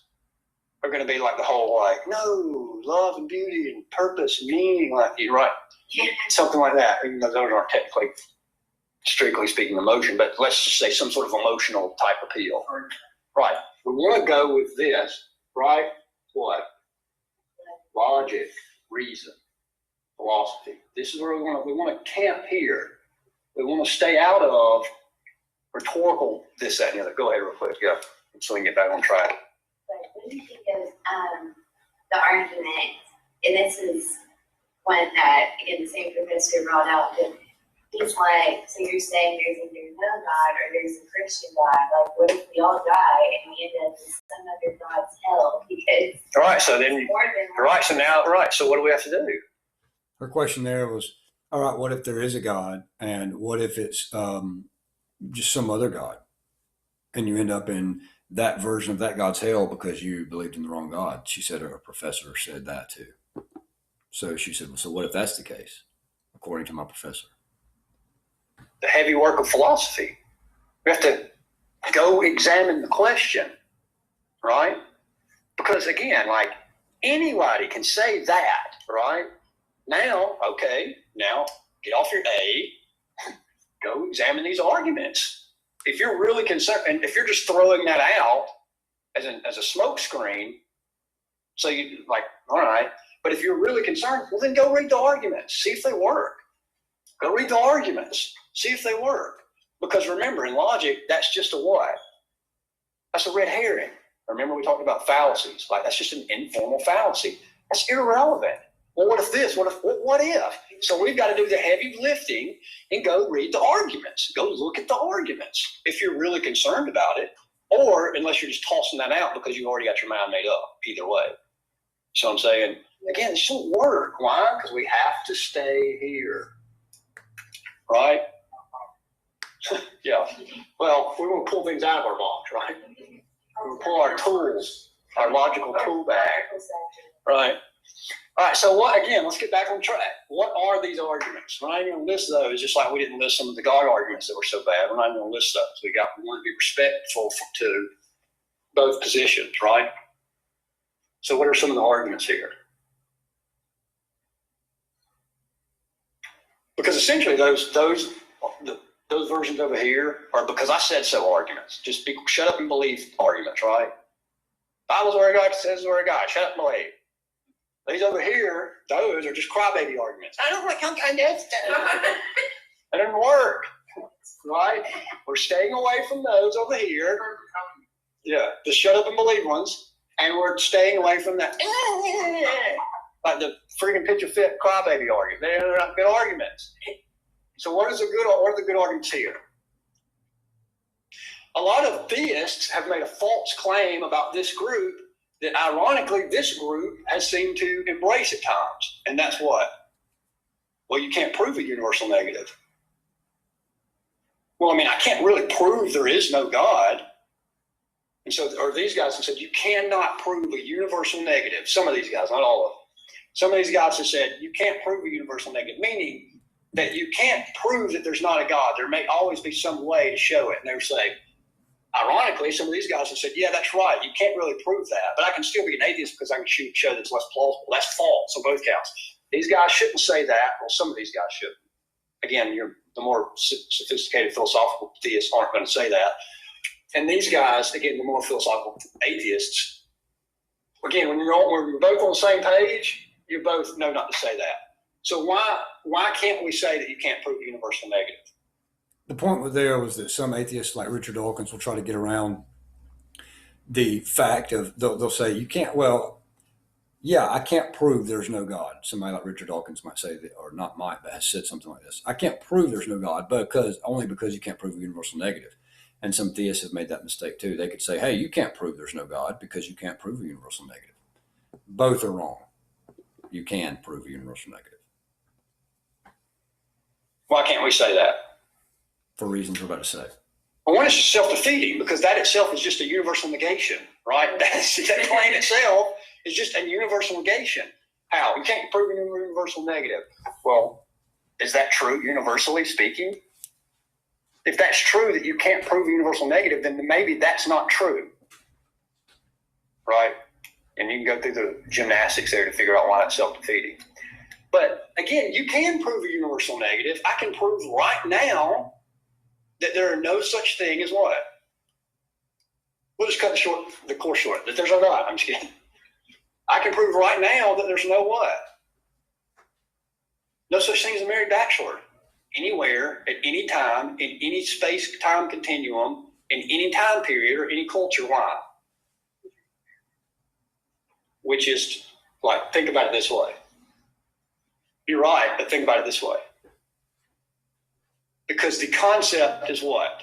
are going to be like the whole, no, love and beauty and purpose and meaning, right? Something like that. Even though those aren't technically, strictly speaking, emotion, but let's just say some sort of emotional type appeal. Right. We want to go with this, right? What? Logic, reason, philosophy. This is where we want to camp here. We want to stay out of rhetorical this, that, and the other. Go ahead real quick. Yeah. So we can get back on track. But what do you think of the argument, and this is one that, again, the same professor brought out, that he's like, so you're saying there's either no God or there's a Christian God. Like, what if we all die and we end up in some other God's hell? Because all right, so then, more than one. right, so now, right, so what do we have to do? Her question there was, all right, what if there is a God, and what if it's just some other God, and you end up in that version of that God's hell because you believed in the wrong God? She said her professor said that too. So she said, well, so what if that's the case, according to my professor? The heavy work of philosophy. We have to go examine the question, right? Because again, like, anybody can say that, right? Now, okay, now get off your A, go examine these arguments. If you're really concerned, and if you're just throwing that out as a smoke screen, so you like, all right, but if you're really concerned, well, then go read the arguments, see if they work. Go read the arguments, see if they work. Because remember, in logic, that's just a what? That's a red herring. Remember, we talked about fallacies. Like, that's just an informal fallacy. That's irrelevant. Well, what if this? What if? So we've got to do the heavy lifting and go read the arguments. Go look at the arguments if you're really concerned about it, or unless you're just tossing that out because you already got your mind made up. Either way. So I'm saying, again, it shouldn't work. Why? Because we have to stay here. Right? Yeah. Well, we want to pull things out of our box, right? We want to pull our tools, our logical tool bag. Right? All right, so what, again, let's get back on track. What are these arguments? We're not even going to list those, just like we didn't list some of the God arguments that were so bad. We're not even going to list those. We want to be respectful to both positions, right? So what are some of the arguments here? Because essentially those versions over here are because I said so arguments. Just shut up and believe arguments, right? Bible's word of God says the word of God. Shut up and believe. These over here, those are just crybaby arguments. I don't want to understand. That doesn't work, right? We're staying away from those over here. Yeah, the shut up and believe ones, and we're staying away from that, like the freaking pitch a fit crybaby argument. They're not good arguments. So what are the good arguments here? A lot of theists have made a false claim about this group that ironically this group has seemed to embrace at times. And that's what? Well, you can't prove a universal negative. Well, I mean, I can't really prove there is no God. And so, or these guys have said, you cannot prove a universal negative. Some of these guys, not all of them. Some of these guys have said, you can't prove a universal negative, meaning that you can't prove that there's not a God. There may always be some way to show it. And they were saying, ironically, some of these guys have said, yeah, that's right. You can't really prove that, but I can still be an atheist because I can show that it's less plausible. That's false on both counts. These guys shouldn't say that. Well, some of these guys shouldn't. Again, the more sophisticated philosophical theists aren't going to say that. And these guys, again, the more philosophical atheists, again, when you're both on the same page, you both know not to say that. So why can't we say that you can't prove a universal negative? The point there was that some atheists like Richard Dawkins will try to get around the fact of, they'll say, you can't, well, yeah, I can't prove there's no God. Somebody like Richard Dawkins might say that, or not might, but has said something like this. I can't prove there's no God only because you can't prove a universal negative. And some theists have made that mistake too. They could say, hey, you can't prove there's no God because you can't prove a universal negative. Both are wrong. You can prove a universal negative. Why can't we say that? For reasons we're about to say. Well, one is self-defeating because that itself is just a universal negation, right? That claim itself is just a universal negation. How? You can't prove a universal negative. Well, is that true universally speaking? If that's true that you can't prove a universal negative, then maybe that's not true, right? And you can go through the gymnastics there to figure out why it's self-defeating. But again, you can prove a universal negative. I can prove right now that there are no such thing as what? We'll just cut the course short. That there's no God. I'm just kidding. I can prove right now that there's no what? No such thing as a married bachelor. anywhere, at any time, in any space-time continuum, in any time period or any culture. Why? Which is, like, think about it this way. You're right, but think about it this way. Because the concept is what?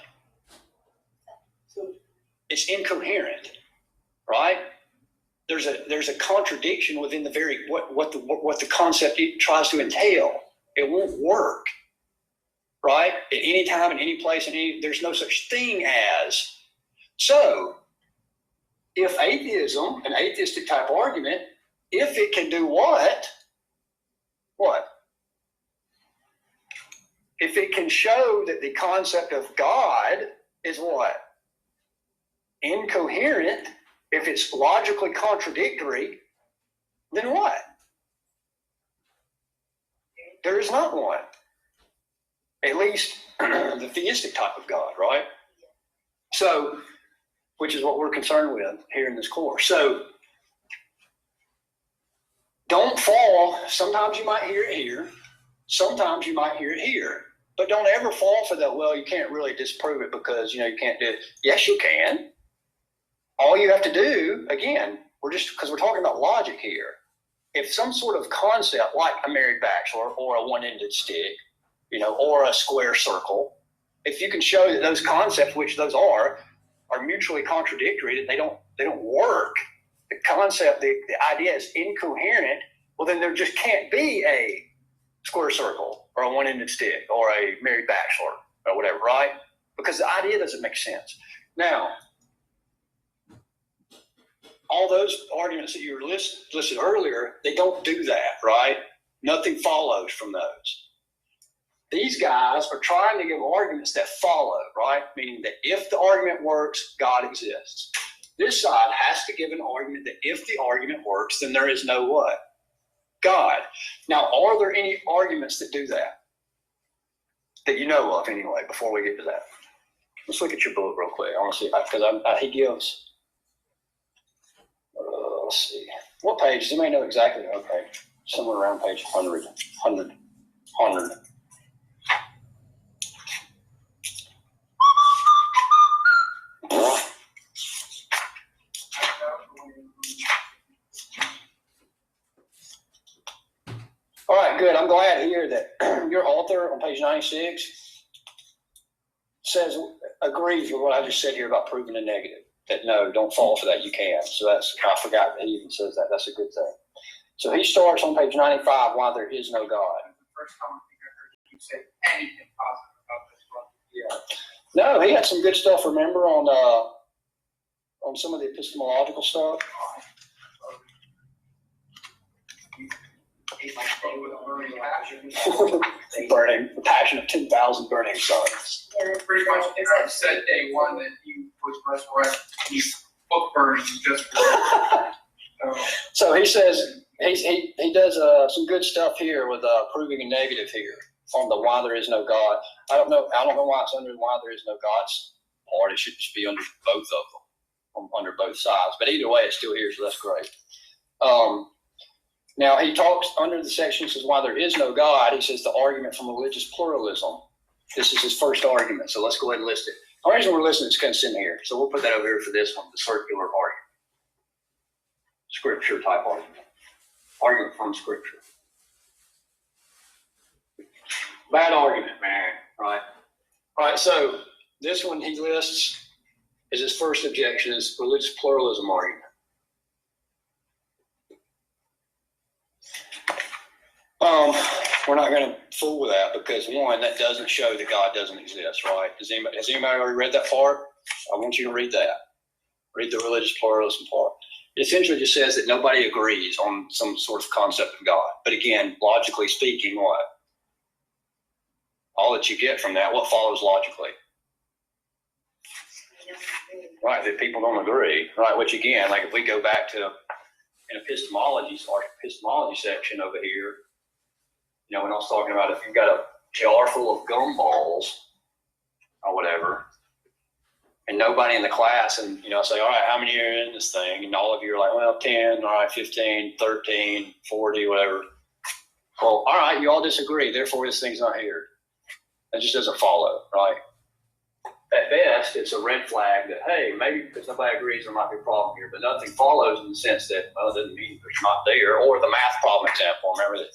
It's incoherent, right? There's a contradiction within the very what the concept tries to entail. It won't work, right? At any time, in any place, there's no such thing as. So, if atheism, an atheistic type argument, if it can do what? What? If it can show that the concept of God is what? Incoherent, if it's logically contradictory, then what? There is not one. At least the theistic type of God, right? So, which is what we're concerned with here in this course. So, don't fall. Sometimes you might hear it here. Sometimes you might hear it here. But don't ever fall for that, well, you can't really disprove it because, you can't do it. Yes, you can. All you have to do, again, because we're talking about logic here. If some sort of concept like a married bachelor or a one-ended stick, or a square circle, if you can show that those concepts, which those are mutually contradictory, that they don't work, the concept, the idea is incoherent, well, then there just can't be a square circle or a one-ended stick or a married bachelor or whatever, right? Because the idea doesn't make sense. Now, all those arguments that you were listed earlier, they don't do that, right? Nothing follows from those. These guys are trying to give arguments that follow, right? Meaning that if the argument works, God exists. This side has to give an argument that if the argument works, then there is no what? God. Now, are there any arguments that do that? That you know of anyway, before we get to that? Let's look at your book real quick. I want to see, because he gives... let's see. What page? You may know exactly. Okay. Somewhere around page 100. All right, good. I'm glad to hear that your author on page 96 agrees with what I just said here about proving a negative. That no, don't fall for that. You can. So I forgot that he even says that. That's a good thing. So he starts on page 95. Why there is no God. The first time I think I heard you say anything positive about this one. Yeah. No, he had some good stuff. Remember on some of the epistemological stuff. He's like with a burning passion. The passion of 10,000 burning suns. Yeah, Pretty much, I said day one that he was resurrected. He's book burning just for So he says he does some good stuff here with proving a negative here on the why there is no God. I don't know why it's under why there is no God's part. It should just be under both of them, under both sides. But either way, it's still here, so that's great. Now he talks under the section, says why there is no God. He says the argument from religious pluralism. This is his first argument. So let's go ahead and list it. The reason we're listening is kind of in here. So we'll put that over here for this one, the circular argument. Scripture type argument. Argument from Scripture. Bad argument, man. Right? All right, so this one he lists as his first objection is religious pluralism argument. We're not going to fool with that because one, that doesn't show that God doesn't exist, right? Has anybody already read that part? I want you to read that. Read the religious pluralism part. It essentially just says that nobody agrees on some sort of concept of God. But again, logically speaking, what? All that you get from that, what follows logically? Right, that people don't agree, right? Which again, like if we go back to an epistemology section over here, when I was talking about if you've got a jar full of gumballs or whatever, and nobody in the class, and I say, all right, how many are in this thing? And all of you are like, well, 10, all right, 15, 13, 40, whatever. Well, all right, you all disagree, therefore this thing's not here. It just doesn't follow, right? At best, it's a red flag that, hey, maybe because nobody agrees there might be a problem here, but nothing follows in the sense that, well, it doesn't mean there's not there. Or the math problem example, remember that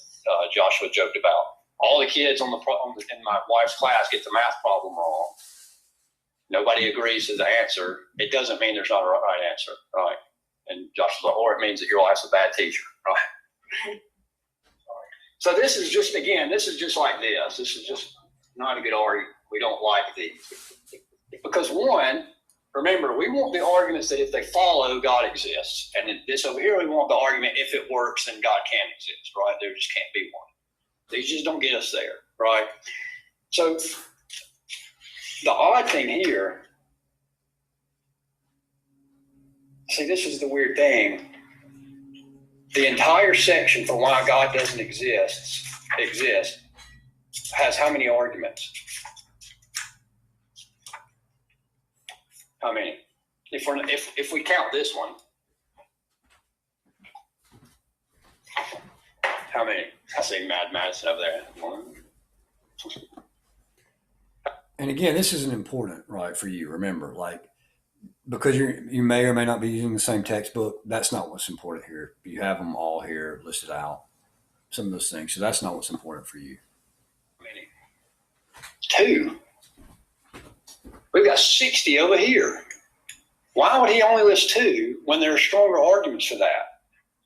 Joshua joked about. All the kids in my wife's class get the math problem wrong. Nobody agrees to the answer. It doesn't mean there's not a right answer, right? And Joshua's like, or it means that your wife's a bad teacher, right? So this is just like this. This is just not a good argument. We don't like these. Because one, remember, we want the arguments that if they follow, God exists. And then this over here, we want the argument if it works, then God can exist, right? There just can't be one. These just don't get us there, right? So the odd thing here, see, this is the weird thing. The entire section for why God doesn't exist has how many arguments? How many? If we count this one, how many? I see Mad Madison over there. One. And again, this isn't important, right, for you. Remember, like, because you may or may not be using the same textbook, that's not what's important here. You have them all here listed out, some of those things. So that's not what's important for you. How many? 2. We've got 60 over here. Why would he only list 2 when there are stronger arguments for that?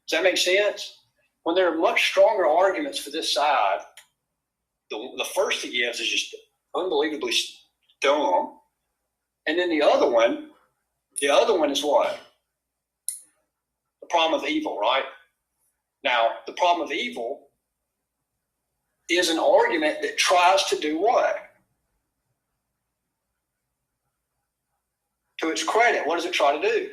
Does that make sense? When there are much stronger arguments for this side, the first he gives is just unbelievably dumb. And then the other one is what? The problem of evil, right? Now, the problem of evil is an argument that tries to do what? To its credit, what does it try to do?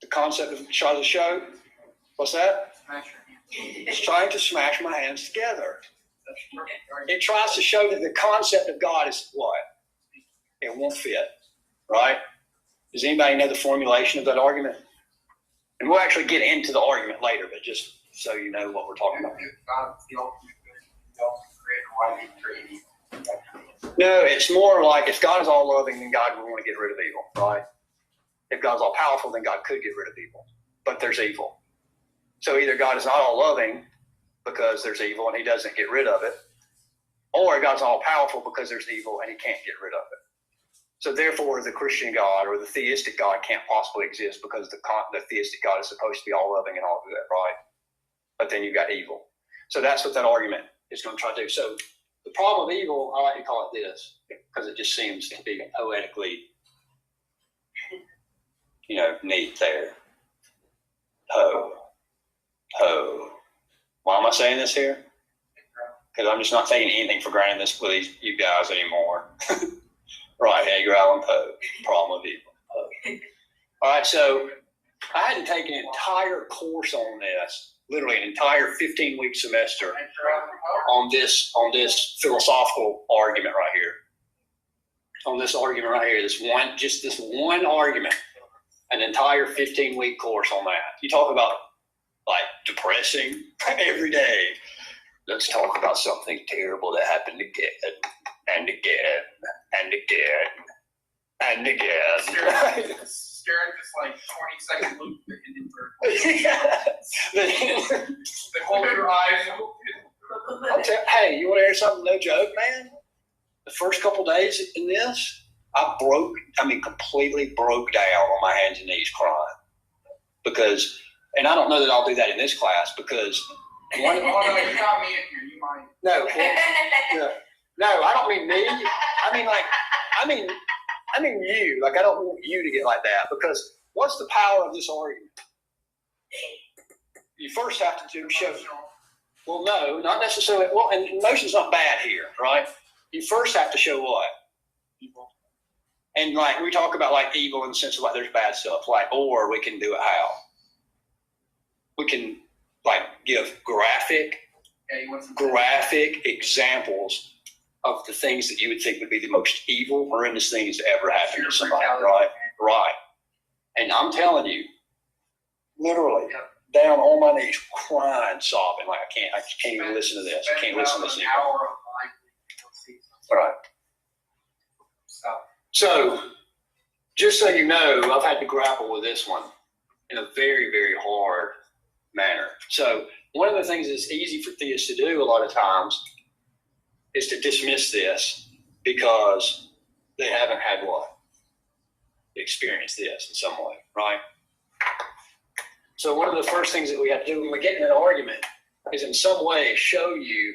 The concept of try to show, what's that? It's trying to smash my hands together. It tries to show that the concept of God is what? It won't fit, right? Does anybody know the formulation of that argument? And we'll actually get into the argument later, but just so you know what we're talking about. No, it's more like if God is all loving, then God would want to get rid of evil, right? If God is all powerful, then God could get rid of evil. But there's evil. So either God is not all loving because there's evil and he doesn't get rid of it, or God's all powerful because there's evil and he can't get rid of it. So therefore, the Christian God or the theistic God can't possibly exist because the theistic God is supposed to be all loving and all good, right? But then you've got evil. So that's what that argument is going to try to do. So the problem of evil, I like to call it this because it just seems to be poetically, neat there. Why am I saying this here? Because I'm just not taking anything for granted with you guys anymore. Right, Edgar Allan Poe, problem of evil. All right, so I had to take an entire course on this, literally an entire 15-week semester on this philosophical argument right here. On this argument right here, this one argument, an entire 15-week course on that. You talk about like depressing every day. Let's talk about something terrible that happened again and again and again and again. Staring just like 20-second loop they hold your eyes open. Hey, you want to hear something? No joke, man. The first couple days in this, completely broke down on my hands and knees crying because, and I don't know that I'll do that in this class because one. Oh no, you got me in here. You might. No, I don't mean me. I mean you. Like I don't want you to get like that because what's the power of this argument? You first have to show. Well, no, not necessarily. Well, and emotion's not bad here, right? You first have to show what? Evil. And like we talk about like evil in the sense of like there's bad stuff, like or we can do it how? We can like give graphic examples of the things that you would think would be the most evil, horrendous things to ever happen to somebody, right? Right. And I'm telling you, literally, down on my knees, crying, sobbing, like I can't even listen to this. I can't listen to this anymore. Hour of life, you'll see All right. stuff. So, just so you know, I've had to grapple with this one in a very, very hard manner. So, one of the things that's easy for theists to do a lot of times is to dismiss this because they haven't had what? Experienced this in some way, right? So, one of the first things that we have to do when we get in an argument is in some way show you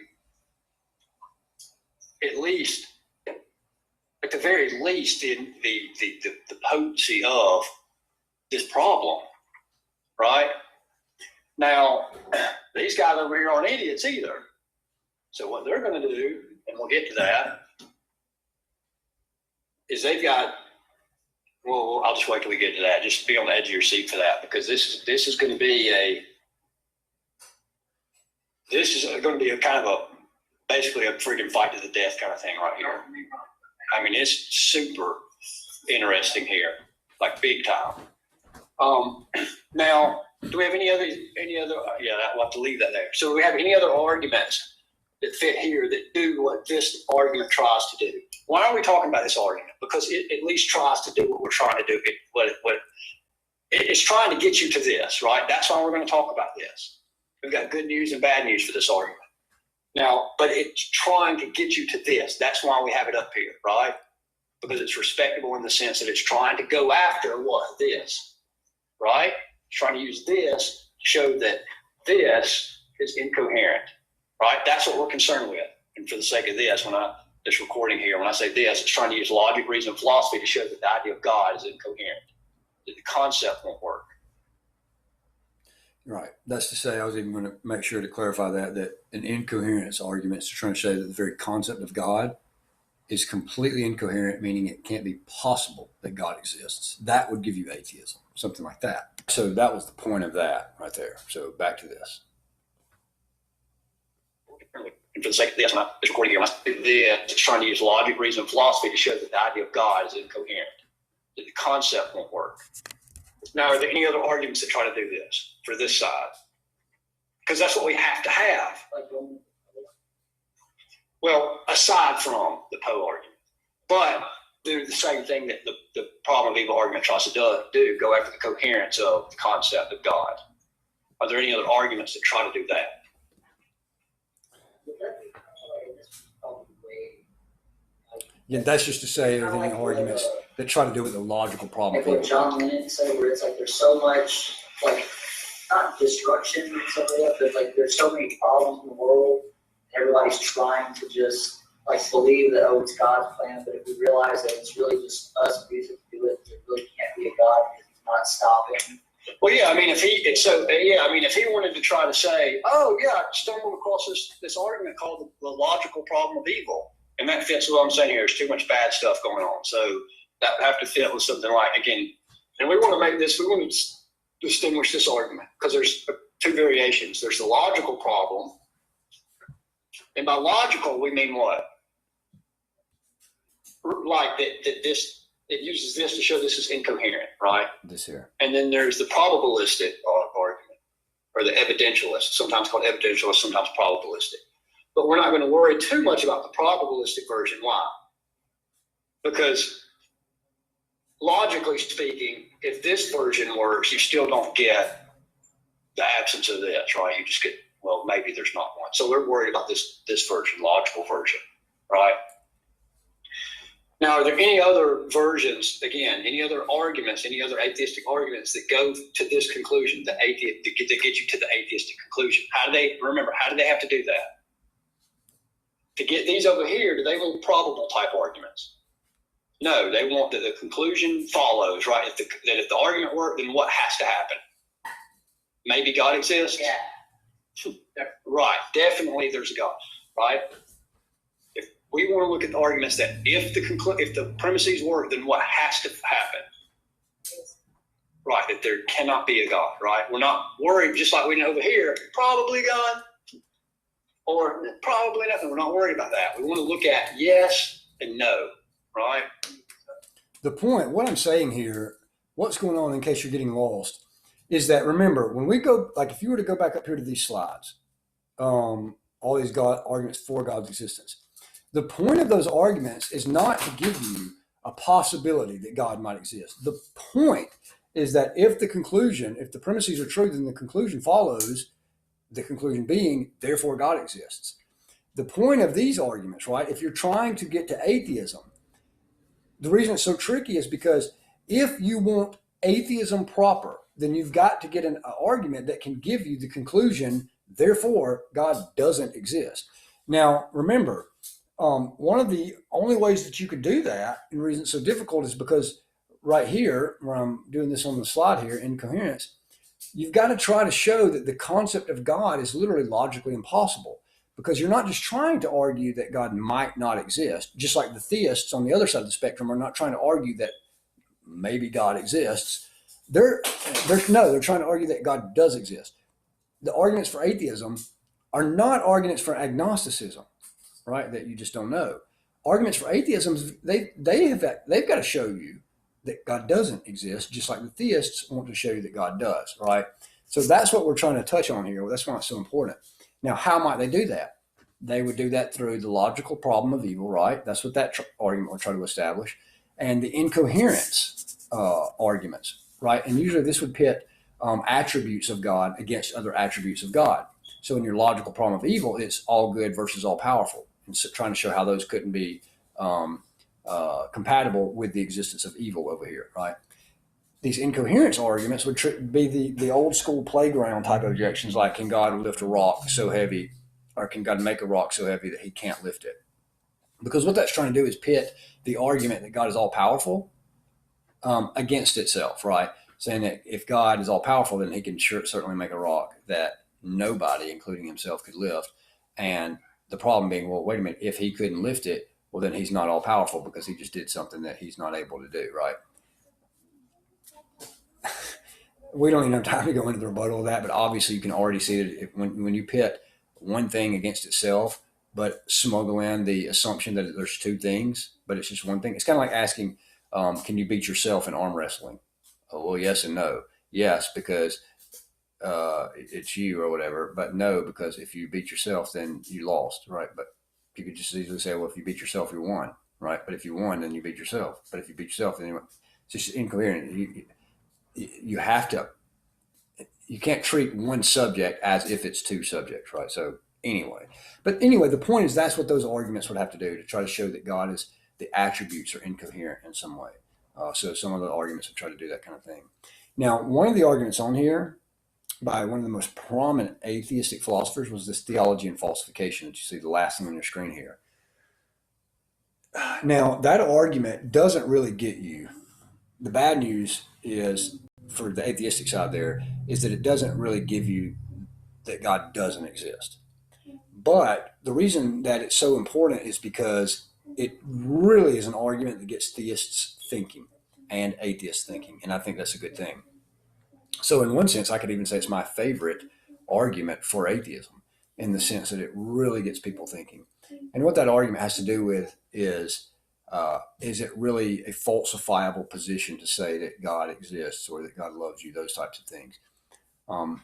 at least, at the very least, in the potency of this problem, right? Now, these guys over here aren't idiots either. So what they're going to do, and we'll get to that, is they've got, well, I'll just wait till we get to that. Just be on the edge of your seat for that, because this is going to be a kind of basically a freaking fight to the death kind of thing right here. I mean, it's super interesting here, like big time. Now, do we have any other? Yeah, we'll have to leave that there. So, do we have any other arguments that fit here that do what this argument tries to do? Why are we talking about this argument? Because it at least tries to do what we're trying to do. It's trying to get you to this, right? That's why we're going to talk about this. We've got good news and bad news for this argument. Now, but it's trying to get you to this. That's why we have it up here, right? Because it's respectable in the sense that it's trying to go after what? This, right? It's trying to use this to show that this is incoherent, right? That's what we're concerned with. And for the sake of this recording here, when I say this, it's trying to use logic, reason, and philosophy to show that the idea of God is incoherent, that the concept won't work. Right. That's to say, I was even going to make sure to clarify that an incoherence argument is trying to say that the very concept of God is completely incoherent, meaning it can't be possible that God exists. That would give you atheism, something like that. So that was the point of that right there. So back to this. And for the sake of this recording here, it's trying to use logic, reason, and philosophy to show that the idea of God is incoherent, that the concept won't work. Now, are there any other arguments that try to do this for this side? Because that's what we have to have. Well, aside from the Poe argument. But do the same thing that the problem of evil argument tries to do, go after the coherence of the concept of God. Are there any other arguments that try to do that? Yeah, that's just to say there are any arguments that try to do with the logical problem. Like what John Lennon said, where it's like there's so much, like, not destruction and stuff like that, but like there's so many problems in the world. Everybody's trying to just like believe that, oh, it's God's plan, but if we realize that it's really just us music to do it, there really can't be a God because he's not stopping. Well, yeah, I mean, if he wanted to try to say, oh, yeah, I stumbled across this argument called the logical problem of evil, and that fits what I'm saying here. There's too much bad stuff going on. So that would have to fit with something like, again, and we want to distinguish this argument because there's two variations. There's the logical problem. And by logical, we mean what? Like that it uses this to show this is incoherent, right? This here. And then there's the probabilistic argument, or the evidentialist, sometimes called evidentialist, sometimes probabilistic. But we're not going to worry too much about the probabilistic version. Why? Because logically speaking, if this version works, you still don't get the absence of this, right? You just get, well, maybe there's not one. So we're worried about this version, logical version, right? Now, are there any other versions, again, any other arguments, any other atheistic arguments that go to this conclusion, that get you to the atheistic conclusion? How do they have to do that? To get these over here, do they want probable type arguments? No, they want that the conclusion follows, right? That if the argument worked, then what has to happen? Maybe God exists? Yeah. Right, definitely there's a God, right? If we want to look at the arguments that if the premises work, then what has to happen? Right, that there cannot be a God, right? We're not worried, just like we know over here, probably God, or probably nothing. We're not worried about that. We want to look at yes and no, right? The point, what I'm saying here, what's going on in case you're getting lost, is that, remember, when we go, like if you were to go back up here to these slides, all these God arguments for God's existence, the point of those arguments is not to give you a possibility that God might exist. The point is that if the premises are true, then the conclusion follows, the conclusion being, therefore God exists. The point of these arguments, right, if you're trying to get to atheism, the reason it's so tricky is because if you want atheism proper, then you've got to get an argument that can give you the conclusion, therefore God doesn't exist. Now, remember, one of the only ways that you could do that, and the reason it's so difficult is because right here, where I'm doing this on the slide here, incoherence, you've got to try to show that the concept of God is literally logically impossible, because you're not just trying to argue that God might not exist, just like the theists on the other side of the spectrum are not trying to argue that maybe God exists. They're trying to argue that God does exist. The arguments for atheism are not arguments for agnosticism, right? That you just don't know. Arguments for atheism, they've got to show you that God doesn't exist, just like the theists want to show you that God does, right? So that's what we're trying to touch on here. That's why it's so important. Now, how might they do that? They would do that through the logical problem of evil, right? That's what that argument will try to establish. And the incoherence arguments, right? And usually this would pit attributes of God against other attributes of God. So in your logical problem of evil, it's all good versus all powerful. And so trying to show how those couldn't be compatible with the existence of evil over here, right? These incoherence arguments would be the old school playground type of objections, like, can God lift a rock so heavy, or can God make a rock so heavy that he can't lift it? Because what that's trying to do is pit the argument that God is all powerful against itself, right? Saying that if God is all powerful, then he can certainly make a rock that nobody, including himself, could lift. And the problem being, well, wait a minute, if he couldn't lift it, well, then he's not all powerful because he just did something that he's not able to do, right? We don't even have time to go into the rebuttal of that, but obviously you can already see that when you pit one thing against itself, but smuggle in the assumption that there's two things, but it's just one thing. It's kind of like asking, can you beat yourself in arm wrestling? Oh, well, yes and no. Yes, because it's you or whatever, but no, because if you beat yourself, then you lost, right? But you could just easily say, well, if you beat yourself, you won, right? But if you won, then you beat yourself. But if you beat yourself, then it's just incoherent. You have to, you can't treat one subject as if it's two subjects, right? So anyway, the point is that's what those arguments would have to do to try to show that God is, the attributes are incoherent in some way. So some of the arguments would try to do that kind of thing. Now, one of the arguments on here by one of the most prominent atheistic philosophers was this theology and falsification that you see the last thing on your screen here. Now, that argument doesn't really get you. The bad news is, for the atheistic side there, is that it doesn't really give you that God doesn't exist. But the reason that it's so important is because it really is an argument that gets theists thinking and atheists thinking, and I think that's a good thing. So in one sense, I could even say it's my favorite argument for atheism, in the sense that it really gets people thinking. And what that argument has to do with is it really a falsifiable position to say that God exists or that God loves you, those types of things?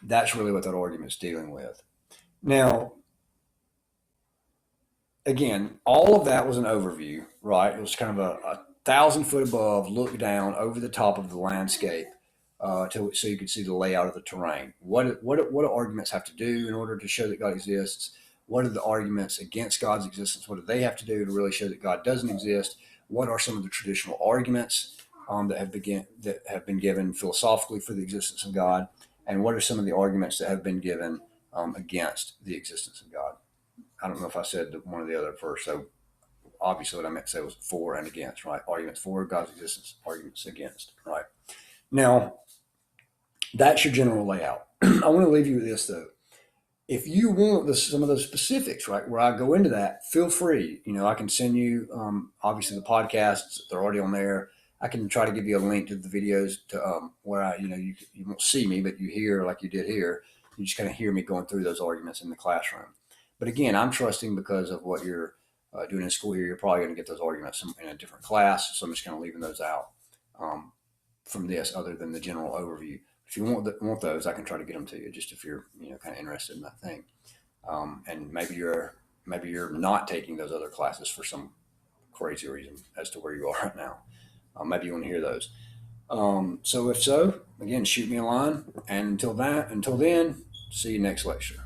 That's really what that argument is dealing with. Now, again, all of that was an overview, right? It was kind of a 1,000 foot above look down over the top of the landscape so you could see the layout of the terrain. What do arguments have to do in order to show that God exists? What are the arguments against God's existence? What do they have to do to really show that God doesn't exist? What are some of the traditional arguments that have been given philosophically for the existence of God? And what are some of the arguments that have been given against the existence of God? I don't know if I said one or the other first. So obviously what I meant to say was for and against, right? Arguments for God's existence, arguments against, right? Now, that's your general layout. I want to leave you with this, though. If you want some of those specifics, right, where I go into that, feel free. I can send you, obviously, the podcasts. They're already on there. I can try to give you a link to the videos to where you won't see me, but you hear like you did here. You just kind of hear me going through those arguments in the classroom. But again, I'm trusting because of what you're doing in school here, you're probably going to get those arguments in a different class. So I'm just kind of leaving those out from this, other than the general overview. if you want those, I can try to get them to you. Just if you're kind of interested in that thing, and maybe you're not taking those other classes for some crazy reason as to where you are right now. Maybe you want to hear those. So if so, again, shoot me a line. And until then, see you next lecture.